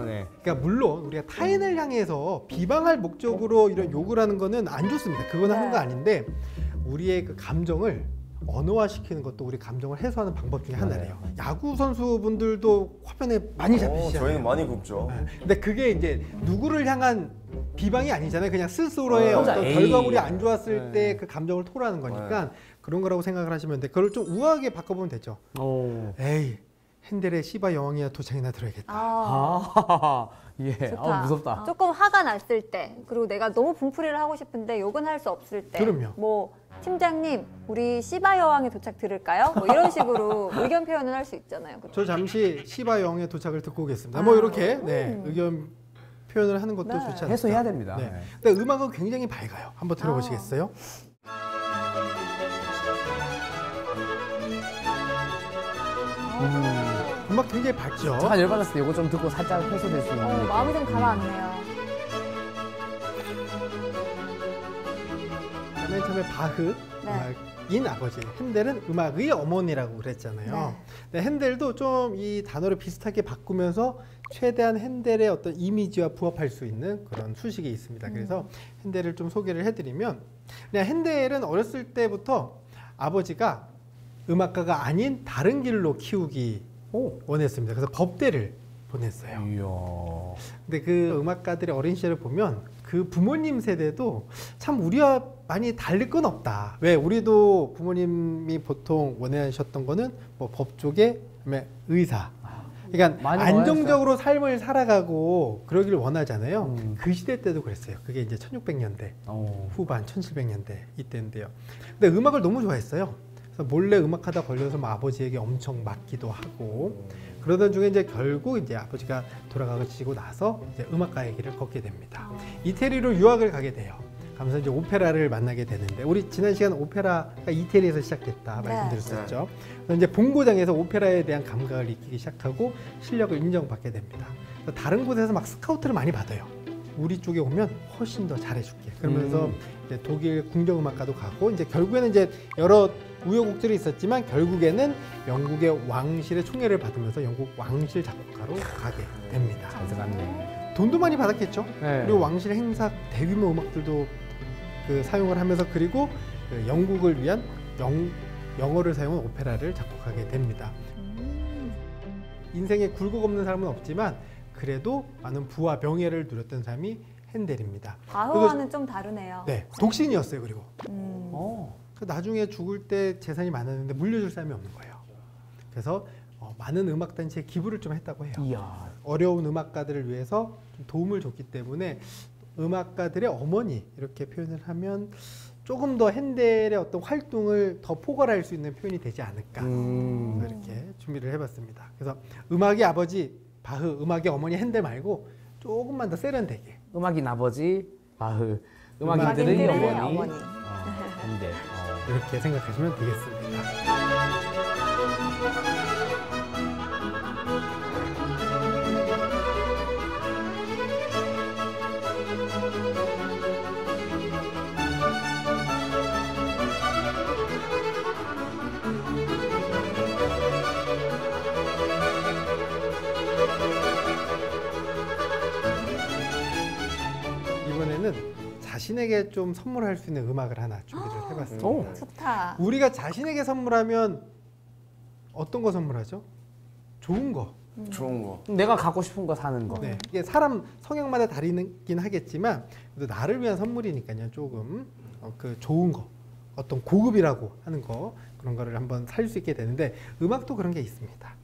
네. 그러니까 물론 우리가 타인을 향해서 비방할 목적으로 이런 욕을 하는 거는 안 좋습니다. 그건 하는 거 아닌데 우리의 그 감정을 언어화시키는 것도 우리 감정을 해소하는 방법 중에 하나래요. 야구 선수분들도 화면에 많이 잡히시잖아요. 저희는 많이 굽죠. 근데 그게 이제 누구를 향한 비방이 아니잖아요. 그냥 스스로의 어떤 에이. 결과물이 안 좋았을 때 그 감정을 토로하는 거니까 그런 거라고 생각을 하시면 돼. 그걸 좀 우아하게 바꿔보면 되죠. 에이, 핸델의 시바 여왕이야 도창이나 들어야겠다. 예. 좋다. 무섭다. 조금 화가 났을 때, 그리고 내가 너무 분풀이를 하고 싶은데 욕은 할 수 없을 때. 그럼요. 뭐 팀장님, 우리 시바 여왕의 도착 들을까요? 뭐 이런 식으로 의견 표현을 할 수 있잖아요. 그쵸? 저 잠시 시바 여왕의 도착을 듣고 오겠습니다. 뭐 이렇게 의견 표현을 하는 것도 좋지 않습니까? 해소해야 됩니다. 네. 근데 음악은 굉장히 밝아요. 한번 들어보시겠어요? 음악 굉장히 밝죠? 제가 열받았을 때 이거 좀 듣고 살짝 해소될 수 있는 느낌. 마음이 좀 가라앉네요. 맨 처음에 바흐, 음악인 아버지, 핸델은 음악의 어머니라고 그랬잖아요. 근데 핸델도 좀 이 단어를 비슷하게 바꾸면서 최대한 핸델의 어떤 이미지와 부합할 수 있는 그런 수식이 있습니다. 그래서 핸델을 좀 소개를 해드리면 그냥 핸델은 어렸을 때부터 아버지가 음악가가 아닌 다른 길로 키우기 원했습니다. 그래서 법대를 보냈어요. 이야. 근데 그 음악가들의 어린 시절을 보면 그 부모님 세대도 참 우리와 많이 다를 건 없다. 왜? 우리도 부모님이 보통 원하셨던 거는 뭐 법 쪽에, 그다음에 의사. 그러니까 많이 안정적으로 삶을 살아가고 그러기를 원하잖아요. 그 시대 때도 그랬어요. 그게 이제 1600년대 후반, 1700년대 이때인데요. 근데 음악을 너무 좋아했어요. 그래서 몰래 음악하다 걸려서 뭐 아버지에게 엄청 맞기도 하고 그러던 중에 이제 결국 이제 아버지가 돌아가시고 나서 이제 음악가의 길을 걷게 됩니다. 이태리로 유학을 가게 돼요. 가면서 이제 오페라를 만나게 되는데 우리 지난 시간 오페라가 이태리에서 시작됐다 말씀드렸었죠. 그래서 이제 본고장에서 오페라에 대한 감각을 익히기 시작하고 실력을 인정받게 됩니다. 그래서 다른 곳에서 막 스카우트를 많이 받아요. 우리 쪽에 오면 훨씬 더 잘해줄게. 그러면서 이제 독일 궁정음악가도 가고 이제 결국에는 이제 여러 우여곡절이 있었지만 결국에는 영국의 왕실의 총애를 받으면서 영국 왕실 작곡가로 가게 됩니다. 잘 들어갔네. 돈도 많이 받았겠죠. 네. 그리고 왕실 행사 대규모 음악들도 그 사용을 하면서 그리고 그 영국을 위한 영어를 사용한 오페라를 작곡하게 됩니다. 인생에 굴곡 없는 사람은 없지만 그래도 많은 부와 명예를 누렸던 사람이 핸델입니다. 바흐와는 좀 다르네요. 네, 독신이었어요. 그리고 어. 나중에 죽을 때 재산이 많았는데 물려줄 사람이 없는 거예요. 그래서 많은 음악단체에 기부를 좀 했다고 해요. 이야. 어려운 음악가들을 위해서 좀 도움을 줬기 때문에 음악가들의 어머니 이렇게 표현을 하면 조금 더 핸델의 어떤 활동을 더 포괄할 수 있는 표현이 되지 않을까 이렇게 준비를 해봤습니다. 그래서 음악의 아버지 바흐, 음악의 어머니 핸델 말고 조금만 더 세련되게 음악인 아버지 바흐, 음악인들의 음악인들의 어머니. 핸델. 이렇게 생각하시면 되겠습니다. 이번에는 자신에게 좀 선물할 수 있는 음악을 하나 준비를 해봤습니다. 좋다. 우리가 자신에게 선물하면 어떤 거 선물하죠? 좋은 거. 좋은 거. 내가 갖고 싶은 거 사는 거. 네, 이게 사람 성향마다 다르긴 하겠지만 그래도 나를 위한 선물이니까요. 조금 그 좋은 거, 어떤 고급이라고 하는 거 그런 거를 한번 살 수 있게 되는데 음악도 그런 게 있습니다.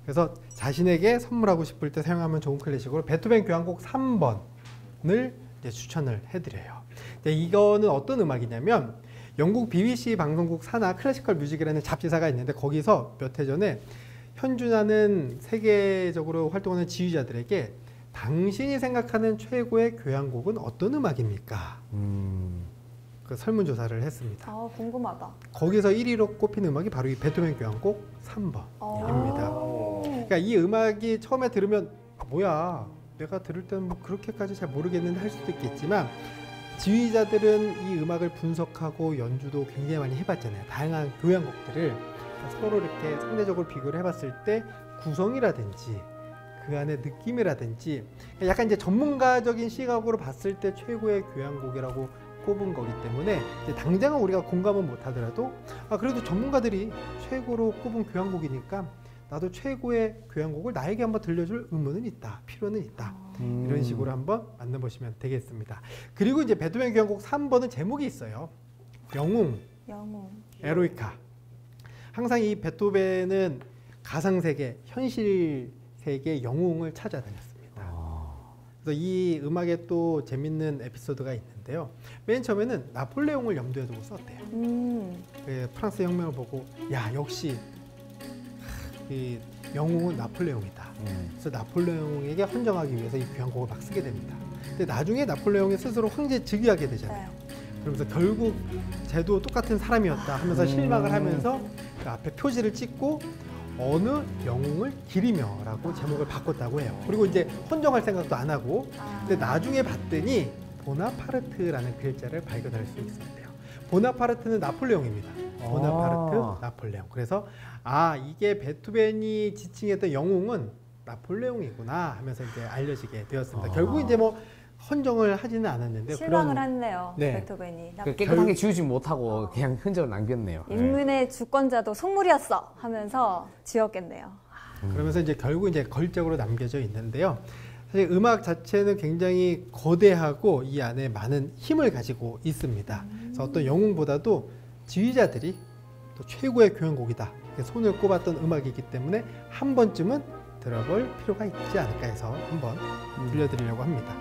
그래서 자신에게 선물하고 싶을 때 사용하면 좋은 클래식으로 베토벤 교향곡 3번을 이제 추천을 해드려요. 이거는 어떤 음악이냐면 영국 BBC 방송국 산하 클래시컬 뮤직이라는 잡지사가 있는데 거기서 몇 해 전에 현존하는 세계적으로 활동하는 지휘자들에게 당신이 생각하는 최고의 교향곡은 어떤 음악입니까? 그 설문조사를 했습니다. 궁금하다. 거기서 1위로 꼽힌 음악이 바로 이 베토벤 교향곡 3번입니다. 그러니까 이 음악이 처음에 들으면 뭐야 내가 들을 때는 뭐 그렇게까지 잘 모르겠는데 할 수도 있겠지만 지휘자들은 이 음악을 분석하고 연주도 굉장히 많이 해봤잖아요. 다양한 교향곡들을 서로 이렇게 상대적으로 비교를 해봤을 때 구성이라든지 그 안에 느낌이라든지 약간 이제 전문가적인 시각으로 봤을 때 최고의 교향곡이라고 꼽은 거기 때문에 이제 당장은 우리가 공감은 못하더라도 그래도 전문가들이 최고로 꼽은 교향곡이니까 나도 최고의 교향곡을 나에게 한번 들려줄 의무는 있다, 필요는 있다. 이런 식으로 한번 만나보시면 되겠습니다. 그리고 이제 베토벤 교향곡 3번은 제목이 있어요. 영웅, 에로이카. 항상 이 베토벤은 가상세계, 현실 세계의 영웅을 찾아다녔습니다. 그래서 이 음악에 또 재밌는 에피소드가 있는데요. 맨 처음에는 나폴레옹을 염두에 두고 썼대요. 그 프랑스 혁명을 보고 야 역시 이 영웅은 나폴레옹이다. 그래서 나폴레옹에게 헌정하기 위해서 이 교향곡을 막 쓰게 됩니다. 근데 나중에 나폴레옹이 스스로 황제 즉위하게 되잖아요. 그러면서 결국 쟤도 똑같은 사람이었다 하면서 실망을 하면서 그 앞에 표지를 찍고 어느 영웅을 기리며라고 제목을 바꿨다고 해요. 그리고 이제 헌정할 생각도 안 하고 근데 나중에 봤더니 보나파르트라는 글자를 발견할 수 있었대요. 보나파르트는 나폴레옹입니다. 보나파르트, 나폴레옹. 그래서 이게 베토벤이 지칭했던 영웅은 나폴레옹이구나 하면서 이제 알려지게 되었습니다. 결국 이제 뭐 헌정을 하지는 않았는데 실망을 했네요. 네. 베토벤이. 깨끗하게 지우지 못하고 그냥 흔적을 남겼네요. 인문의 주권자도 속물이었어 하면서 지었겠네요. 그러면서 이제 결국 이제 걸작으로 남겨져 있는데요. 사실 음악 자체는 굉장히 거대하고 이 안에 많은 힘을 가지고 있습니다. 그래서 어떤 영웅보다도 지휘자들이 또 최고의 교향곡이다 이렇게 손을 꼽았던 음악이기 때문에 한 번쯤은 들어볼 필요가 있지 않을까 해서 한번 들려드리려고 합니다.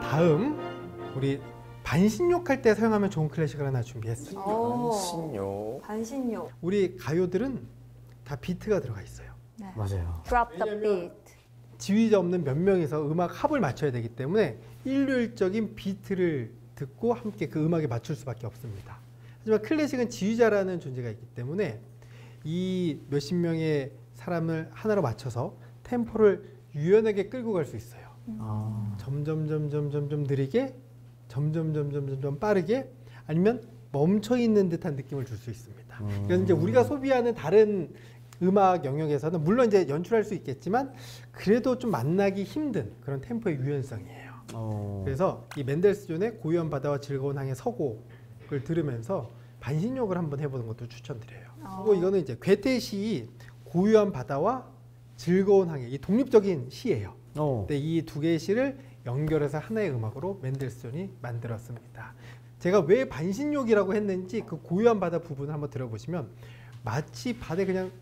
다음 우리 반신욕 할 때 사용하면 좋은 클래식을 하나 준비했습니다. 반신욕. 반신욕. 우리 가요들은 다 비트가 들어가 있어요. 네. 맞아요. Drop the beat. 지휘자 없는 몇 명이서 음악 합을 맞춰야 되기 때문에 일률적인 비트를 듣고 함께 그 음악에 맞출 수밖에 없습니다. 하지만 클래식은 지휘자라는 존재가 있기 때문에 이 몇십 명의 사람을 하나로 맞춰서 템포를 유연하게 끌고 갈 수 있어요. 점점 느리게, 점점 빠르게, 아니면 멈춰 있는 듯한 느낌을 줄 수 있습니다. 그래서 이제 우리가 소비하는 다른 음악 영역에서는 물론 이제 연출할 수 있겠지만 그래도 좀 만나기 힘든 그런 템포의 유연성이에요. 그래서 이 맨델스존의 고요한 바다와 즐거운 항해 서곡을 들으면서 반신욕을 한번 해보는 것도 추천드려요. 그리고 이거는 이제 괴테의 시 고요한 바다와 즐거운 항해, 이 독립적인 시예요. 근데 이 두 개의 시를 연결해서 하나의 음악으로 맨델스존이 만들었습니다. 제가 왜 반신욕이라고 했는지 그 고요한 바다 부분을 한번 들어보시면 마치 바다에 그냥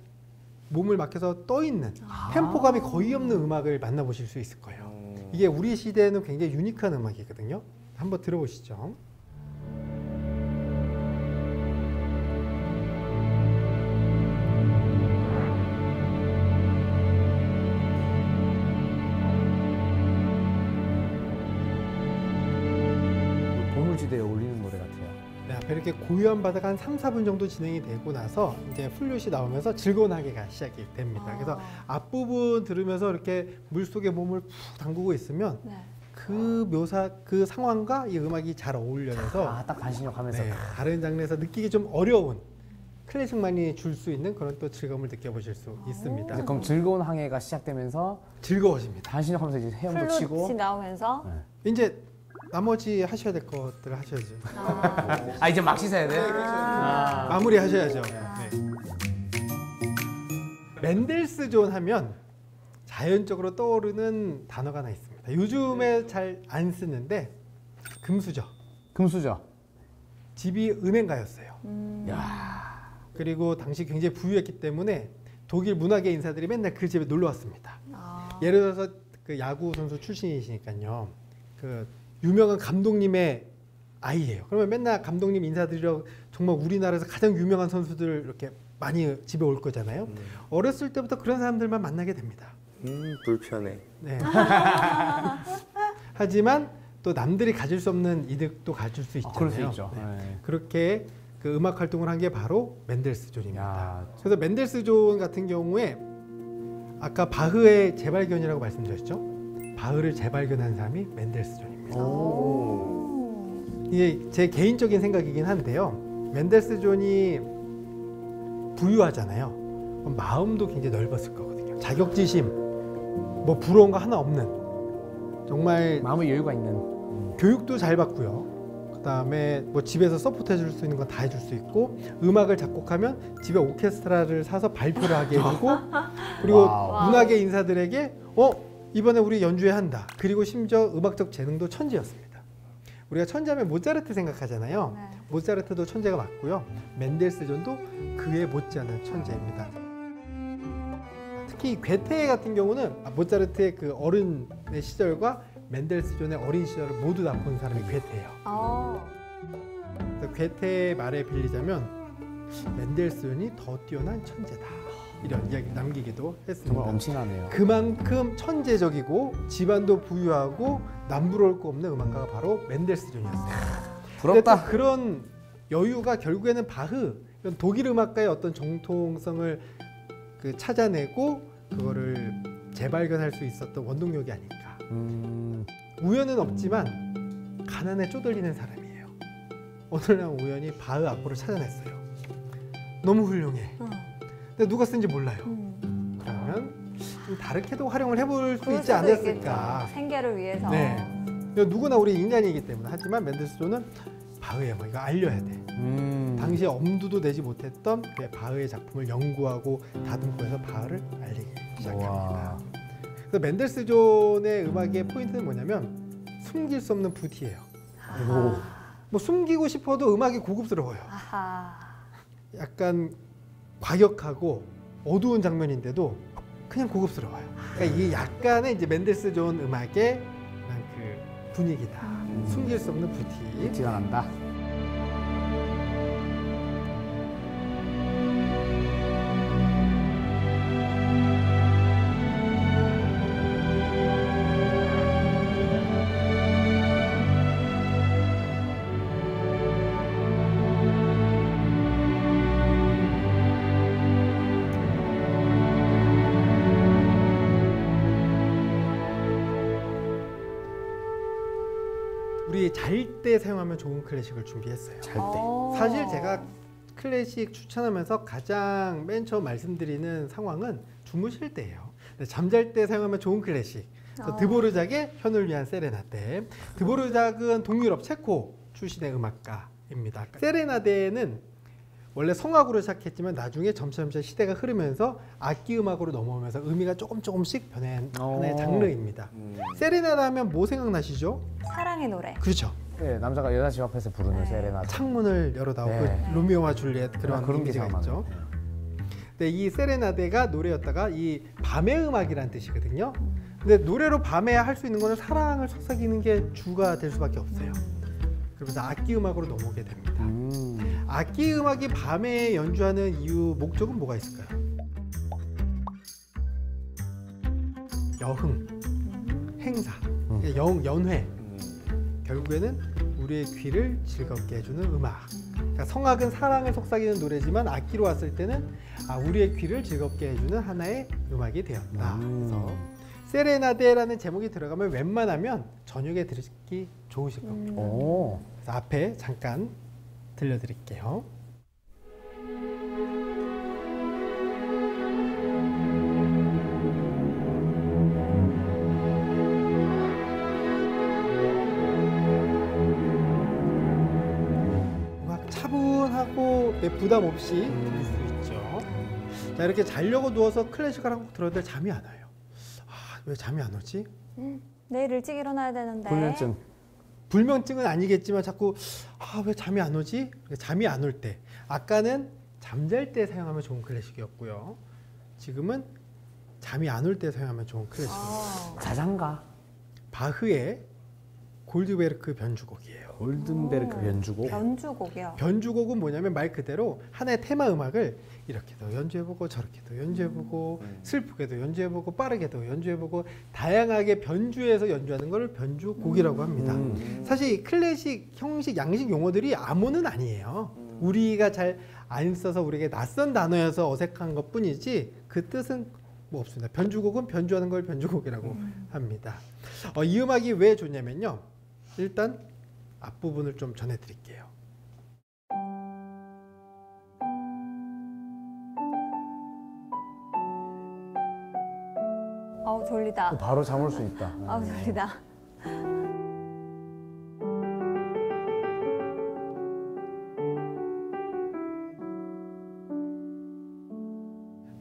몸을 맡겨서 떠 있는 템포감이 거의 없는 음악을 만나보실 수 있을 거예요. 이게 우리 시대에는 굉장히 유니크한 음악이거든요. 한번 들어보시죠. 보물지대에 어울리는 노래 같아요. 네, 앞에 이렇게 고요한 바다가 한 3, 4분 정도 진행이 되고 나서 이제 플룻이 나오면서 즐거운 하게가 시작이 됩니다. 그래서 앞부분 들으면서 이렇게 물속에 몸을 푹 담그고 있으면 네. 그 묘사, 그 상황과 이 음악이 잘 어울려서 딱 반신욕 하면서. 네, 다른 장르에서 느끼기 좀 어려운 클래식만이 줄 수 있는 그런 또 즐거움을 느껴보실 수 있습니다. 이제 그럼 즐거운 항해가 시작되면서 즐거워집니다. 반신욕 하면서 이제 헤엄도 플룻이 치고. 나오면서 이제 나머지 하셔야 될 것들을 하셔야죠. 아, 이제 막 씻어야 돼? 마무리 하셔야죠. 네. 맨델스존 하면 자연적으로 떠오르는 단어가 하나 있습니다. 요즘에 잘 안 쓰는데 금수저. 금수저. 집이 은행가였어요. 야. 그리고 당시 굉장히 부유했기 때문에 독일 문화계 인사들이 맨날 그 집에 놀러 왔습니다. 예를 들어서 그 야구 선수 출신이시니까요. 그 유명한 감독님의 아이예요. 그러면 맨날 감독님 인사드리러 정말 우리나라에서 가장 유명한 선수들 이렇게 많이 집에 올 거잖아요. 어렸을 때부터 그런 사람들만 만나게 됩니다. 불편해. 네. 하지만 또 남들이 가질 수 없는 이득도 가질 수 있잖아요. 그럴 수 있죠. 네. 네. 그렇게 그 음악 활동을 한 게 바로 맨델스존입니다. 야, 그래서 맨델스존 같은 경우에 아까 바흐의 재발견이라고 말씀드렸죠. 바흐를 재발견한 사람이 맨델스존입니다. 이게 제 개인적인 생각이긴 한데요. 맨델스존이 부유하잖아요. 그럼 마음도 굉장히 넓었을 거거든요. 자격지심, 뭐 부러운 거 하나 없는 정말 마음의 여유가 있는. 교육도 잘 받고요. 그다음에 뭐 집에서 서포트 해줄 수 있는 건 다 해줄 수 있고 음악을 작곡하면 집에 오케스트라를 사서 발표를 하게 해주고 그리고 와우. 문화계 인사들에게 이번에 우리 연주회 한다. 그리고 심지어 음악적 재능도 천재였습니다. 우리가 천재하면 모차르트 생각하잖아요. 네. 모차르트도 천재가 맞고요. 맨델스존도 그에 못지않은 천재입니다. 특히 괴테 같은 경우는 모차르트의 그 어른의 시절과 맨델스존의 어린 시절을 모두 다 본 사람이 괴테예요. 그래서 괴테의 말에 빌리자면 맨델스존이 더 뛰어난 천재다. 이런 이야기 남기기도 했습니다. 정말 엄청나네요. 그만큼 천재적이고 집안도 부유하고 남부러울 거 없는 음악가가 바로 맨델스존이었어요. 부럽다. 근데 또 그런 여유가 결국에는 바흐, 이런 독일 음악가의 어떤 정통성을 찾아내고 그거를 재발견할 수 있었던 원동력이 아닐까. 우연은 없지만 가난에 쪼들리는 사람이에요. 어느 날 우연히 바흐 악보를 찾아냈어요. 너무 훌륭해. 근데 누가 쓴지 몰라요. 그러면 좀 다르게도 활용을 해볼 수 있지 않았을까. 있겠죠. 생계를 위해서. 네. 누구나 우리 인간이기 때문에. 하지만 맨델스존은 바흐의 음악 이거 알려야 돼. 당시에 엄두도 내지 못했던 그 바흐의 작품을 연구하고 다듬고 해서 바흐를 알리기 시작합니다. 와. 그래서 맨델스존의 음악의 포인트는 뭐냐면 숨길 수 없는 붓이에요. 뭐 숨기고 싶어도 음악이 고급스러워요. 아하. 약간 과격하고 어두운 장면인데도 그냥 고급스러워요. 그러니까 이게 약간의 이제 맨델스존 음악의 그 분위기다. 숨길 수 없는 붓이. 티가 난다. 우리 잘 때 사용하면 좋은 클래식을 준비했어요. 잘 때. 사실 제가 클래식 추천하면서 가장 맨 처음 말씀드리는 상황은 주무실 때예요. 잠잘 때 사용하면 좋은 클래식. 그래서 드보르작의 현을 위한 세레나데. 드보르작은 동유럽 체코 출신의 음악가입니다. 세레나데는 원래 성악으로 시작했지만 나중에 점차 시대가 흐르면서 악기 음악으로 넘어오면서 의미가 조금씩 변한 하나의 장르입니다. 세레나데 하면 뭐 생각나시죠? 사랑의 노래. 그렇죠. 네, 남자가 여자 집 앞에서 부르는 네. 세레나데. 창문을 열어 닫고 네. 로미오와 줄리엣 그런 게 이미지가 있죠. 생각나네요. 근데 이 세레나데가 노래였다가 이 밤의 음악이라는 뜻이거든요. 근데 노래로 밤에 할 수 있는 거는 사랑을 속삭이는 게 주가 될 수밖에 없어요. 그러면서 악기 음악으로 넘어오게 됩니다. 악기 음악이 밤에 연주하는 이유 목적은 뭐가 있을까요? 여흥, 행사, 연회. 결국에는 우리의 귀를 즐겁게 해주는 음악. 그러니까 성악은 사랑을 속삭이는 노래지만 악기로 왔을 때는 우리의 귀를 즐겁게 해주는 하나의 음악이 되었다. 그래서 세레나데라는 제목이 들어가면 웬만하면 저녁에 들으시기 좋으실 겁니다. 그래서 앞에 잠깐 들려드릴게요. 차분하고 부담 없이 들을 수 있죠. 자, 이렇게 자려고 누워서 클래식을 한 곡 들었는데 잠이 안 와요. 왜 잠이 안 오지? 내일 일찍 일어나야 되는데. 불면증. 불면증은 아니겠지만 자꾸 왜 잠이 안 오지? 잠이 안 올 때. 아까는 잠잘 때 사용하면 좋은 클래식이었고요. 지금은 잠이 안 올 때 사용하면 좋은 클래식입니다. 자장가. 바흐의 골드베르크 변주곡이에요. 골든베르크 변주곡. 변주곡이요. 변주곡은 뭐냐면 말 그대로 하나의 테마 음악을 이렇게도 연주해보고 저렇게도 연주해보고 슬프게도 연주해보고 빠르게도 연주해보고 다양하게 변주해서 연주하는 걸 변주곡이라고 합니다. 사실 클래식 형식 양식 용어들이 암호는 아니에요. 우리가 잘 안 써서 우리에게 낯선 단어여서 어색한 것 뿐이지 그 뜻은 뭐 없습니다. 변주곡은 변주하는 걸 변주곡이라고 합니다. 이 음악이 왜 좋냐면요. 일단 앞부분을 좀 전해드릴게요. 졸리다. 바로 잠올 수 있다. 졸리다.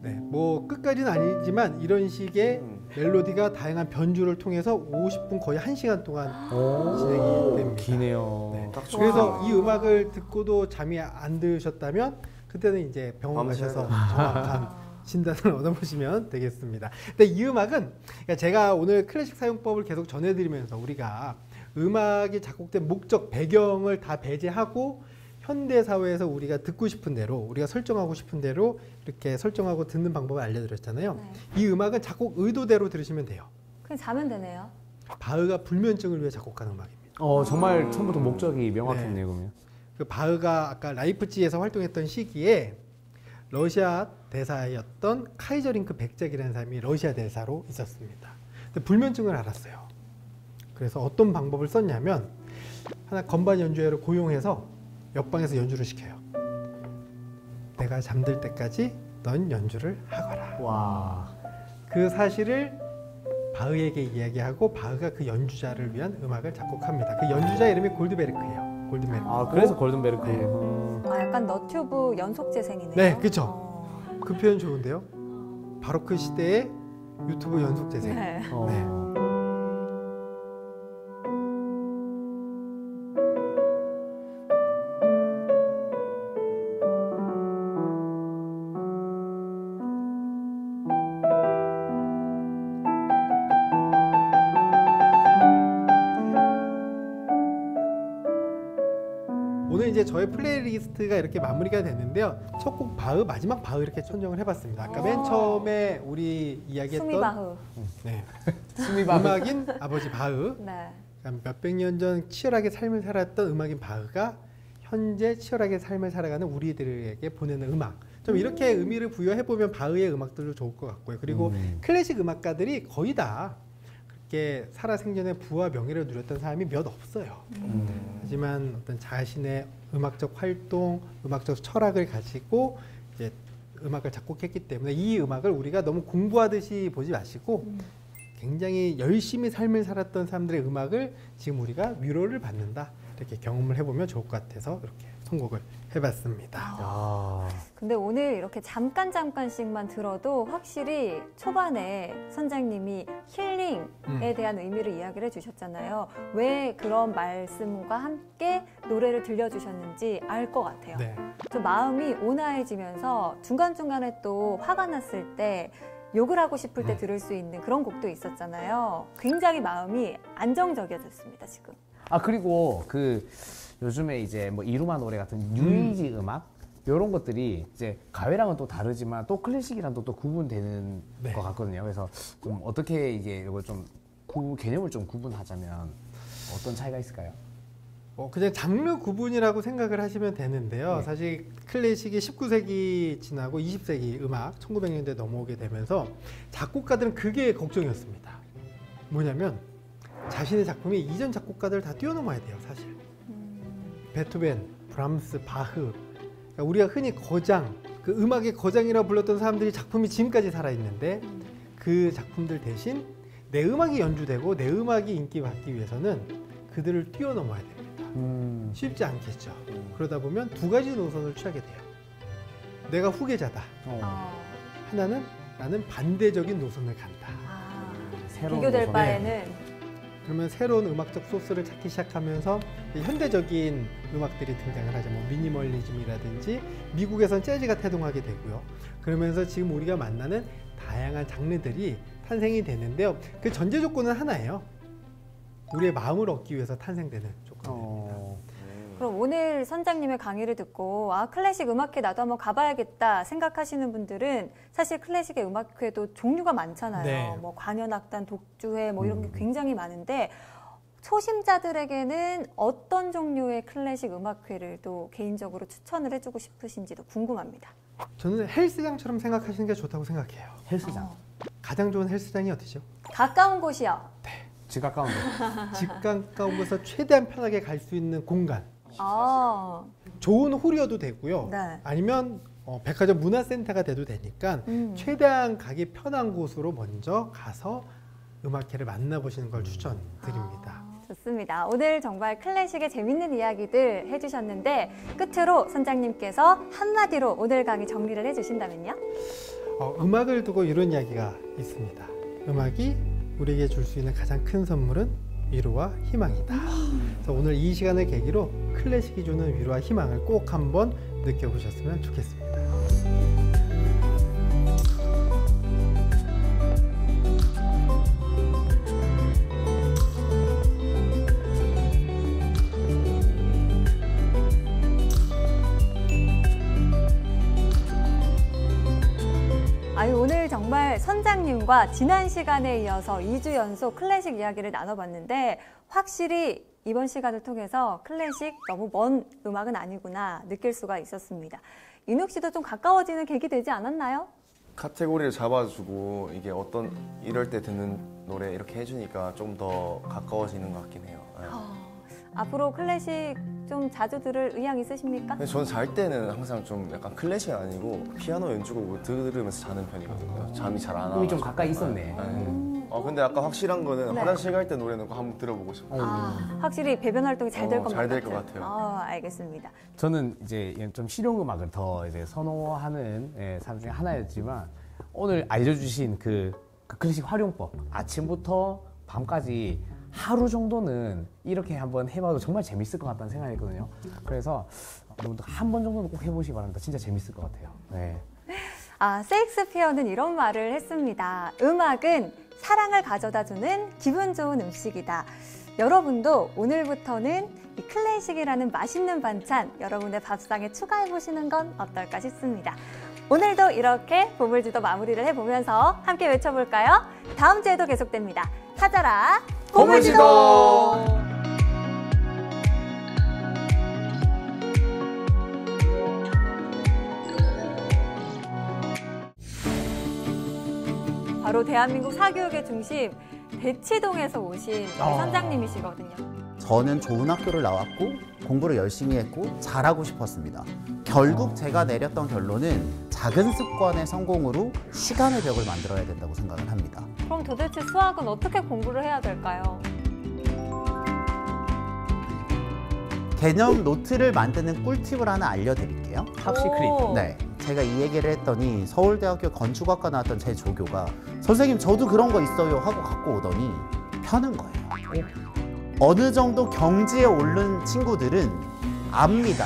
네, 뭐 끝까지는 아니지만 이런 식의 멜로디가 다양한 변주를 통해서 50분 거의 1시간 동안 진행이 됩니다. 기네요. 네. 딱 그래서 이 음악을 듣고도 잠이 안 드셨다면 그때는 이제 병원 가셔서 정확한 진단을 얻어보시면 되겠습니다. 근데 이 음악은 그러니까 제가 오늘 클래식 사용법을 계속 전해드리면서 우리가 음악이 작곡된 목적, 배경을 다 배제하고 현대 사회에서 우리가 듣고 싶은 대로 우리가 설정하고 싶은 대로 이렇게 설정하고 듣는 방법을 알려드렸잖아요. 네. 이 음악은 작곡 의도대로 들으시면 돼요. 그냥 자면 되네요. 바흐가 불면증을 위해 작곡한 음악입니다. 정말 처음부터 목적이 명확했네요, 그러면. 그 바흐가 아까 라이프치히에서 활동했던 시기에 러시아 대사였던 카이저링크 백작이라는 사람이 러시아 대사로 있었습니다. 근데 불면증을 앓았어요. 그래서 어떤 방법을 썼냐면 하나 건반 연주회를 고용해서 옆방에서 연주를 시켜요. 내가 잠들 때까지 넌 연주를 하거라. 와. 그 사실을 바흐에게 이야기하고 바흐가 그 연주자를 위한 음악을 작곡합니다. 그 연주자 이름이 골드베르크예요. 골드베르크. 아, 그래서 골든베르크. 네. 아, 약간 너튜브 연속 재생이네요. 네, 그쵸. 그 표현 좋은데요. 바로크 시대의 유튜브 연속 재생. 네. 네. 오늘 이제 저의 플레이리스트가 이렇게 마무리가 됐는데요. 첫 곡 바흐, 마지막 바흐 이렇게 선정을 해봤습니다. 아까 맨 처음에 우리 이야기했던 수미바흐. 네. 스미바흐. 음악인 아버지 바흐. 네. 몇백 년 전 치열하게 삶을 살았던 음악인 바흐가 현재 치열하게 삶을 살아가는 우리들에게 보내는 음악. 좀 이렇게 의미를 부여해보면 바흐의 음악들도 좋을 것 같고요. 그리고 클래식 음악가들이 거의 다 그렇게 살아생전에 부와 명예를 누렸던 사람이 몇 없어요. 하지만 어떤 자신의 음악적 활동, 음악적 철학을 가지고 이제 음악을 작곡했기 때문에 이 음악을 우리가 너무 공부하듯이 보지 마시고 굉장히 열심히 삶을 살았던 사람들의 음악을 지금 우리가 위로를 받는다. 이렇게 경험을 해보면 좋을 것 같아서 이렇게 선곡을 해봤습니다. 야. 근데 오늘 이렇게 잠깐씩만 들어도 확실히 초반에 선장님이 힐링에 대한 의미를 이야기를 해주셨잖아요. 왜 그런 말씀과 함께 노래를 들려주셨는지 알 것 같아요. 네. 좀 마음이 온화해지면서 중간중간에 또 화가 났을 때 욕을 하고 싶을 때 들을 수 있는 그런 곡도 있었잖아요. 굉장히 마음이 안정적이어졌습니다, 지금. 아, 그리고 그 요즘에 이제 뭐 이루마 노래 같은 뉴이지 음악 이런 것들이 이제 가요랑은 또 다르지만 또 클래식이랑 또 구분되는 네. 것 같거든요. 그래서 좀 어떻게 이게 이걸 좀 개념을 좀 구분하자면 어떤 차이가 있을까요? 그냥 장르 구분이라고 생각을 하시면 되는데요. 네. 사실 클래식이 19세기 지나고 20세기 음악 1900년대 넘어오게 되면서 작곡가들은 그게 걱정이었습니다. 뭐냐면 자신의 작품이 이전 작곡가들을 다 뛰어넘어야 돼요, 사실. 베토벤, 브람스, 바흐. 그러니까 우리가 흔히 거장, 그 음악의 거장이라고 불렀던 사람들이 작품이 지금까지 살아있는데 그 작품들 대신 내 음악이 연주되고 내 음악이 인기받기 위해서는 그들을 뛰어넘어야 됩니다. 쉽지 않겠죠. 그러다 보면 두 가지 노선을 취하게 돼요. 내가 후계자다. 하나는 나는 반대적인 노선을 간다. 새로운 비교될 노선에. 바에는 그러면 새로운 음악적 소스를 찾기 시작하면서 현대적인 음악들이 등장을 하죠. 뭐 미니멀리즘이라든지 미국에선 재즈가 태동하게 되고요. 그러면서 지금 우리가 만나는 다양한 장르들이 탄생이 되는데요. 그 전제 조건은 하나예요. 우리의 마음을 얻기 위해서 탄생되는 조건입니다. 그럼 오늘 선장님의 강의를 듣고 클래식 음악회 나도 한번 가봐야겠다 생각하시는 분들은 사실 클래식의 음악회도 종류가 많잖아요. 네. 뭐 관현악단, 독주회 뭐 이런 게 굉장히 많은데 초심자들에게는 어떤 종류의 클래식 음악회를 또 개인적으로 추천을 해주고 싶으신지도 궁금합니다. 저는 헬스장처럼 생각하시는 게 좋다고 생각해요. 헬스장. 가장 좋은 헬스장이 어디죠? 가까운 곳이요. 집 가까운 데. 집 가까운 곳에서 최대한 편하게 갈 수 있는 공간. 좋은 홀이어도 되고요. 네. 아니면 백화점 문화센터가 돼도 되니까 최대한 가기 편한 곳으로 먼저 가서 음악회를 만나보시는 걸 추천드립니다. 좋습니다. 오늘 정말 클래식의 재밌는 이야기들 해주셨는데 끝으로 선장님께서 한마디로 오늘 강의 정리를 해주신다면요? 음악을 두고 이런 이야기가 있습니다. 음악이 우리에게 줄 수 있는 가장 큰 선물은 위로와 희망이다. 그래서 오늘 이 시간을 계기로 클래식이 주는 위로와 희망을 꼭 한번 느껴보셨으면 좋겠습니다. 선장님과 지난 시간에 이어서 2주 연속 클래식 이야기를 나눠봤는데 확실히 이번 시간을 통해서 클래식 너무 먼 음악은 아니구나 느낄 수가 있었습니다. 인욱 씨도 좀 가까워지는 계기 되지 않았나요? 카테고리를 잡아주고 이게 어떤 이럴 때 듣는 노래 이렇게 해주니까 좀 더 가까워지는 것 같긴 해요. 네. 앞으로 클래식 좀 자주 들을 의향 있으십니까? 근데 저는 잘 때는 항상 좀 약간 클래식은 아니고 피아노 연주곡을 들으면서 자는 편이거든요. 잠이 잘 안 와. 음이 좀 가까이 있었네. 근데 아까 확실한 거는 네. 화장실 갈 때 노래는 꼭 한번 들어보고 싶어요. 확실히 배변 활동이 잘 될 잘 될 것 같아요. 알겠습니다. 저는 이제 좀 실용음악을 더 이제 선호하는 사람 중에 하나였지만 오늘 알려주신 그 클래식 활용법 아침부터 밤까지 하루 정도는 이렇게 한번 해봐도 정말 재밌을 것 같다는 생각이 했거든요. 그래서 여러분들 한 번 정도는 꼭 해보시기 바랍니다. 진짜 재밌을 것 같아요. 네. 세익스피어는 이런 말을 했습니다. 음악은 사랑을 가져다주는 기분 좋은 음식이다. 여러분도 오늘부터는 이 클래식이라는 맛있는 반찬 여러분의 밥상에 추가해보시는 건 어떨까 싶습니다. 오늘도 이렇게 보물지도 마무리를 해보면서 함께 외쳐볼까요? 다음 주에도 계속됩니다. 찾아라 보물지도! 바로 대한민국 사교육의 중심 대치동에서 오신 선장님이시거든요. 저는 좋은 학교를 나왔고 공부를 열심히 했고 잘하고 싶었습니다. 결국 제가 내렸던 결론은 작은 습관의 성공으로 시간의 벽을 만들어야 된다고 생각을 합니다. 그럼 도대체 수학은 어떻게 공부를 해야 될까요? 개념 노트를 만드는 꿀팁을 하나 알려드릴게요. 탑 시크릿. 네, 제가 이 얘기를 했더니 서울대학교 건축학과 나왔던 제 조교가 선생님 저도 그런 거 있어요 하고 갖고 오더니 펴는 거예요. 어느 정도 경지에 오른 친구들은 압니다.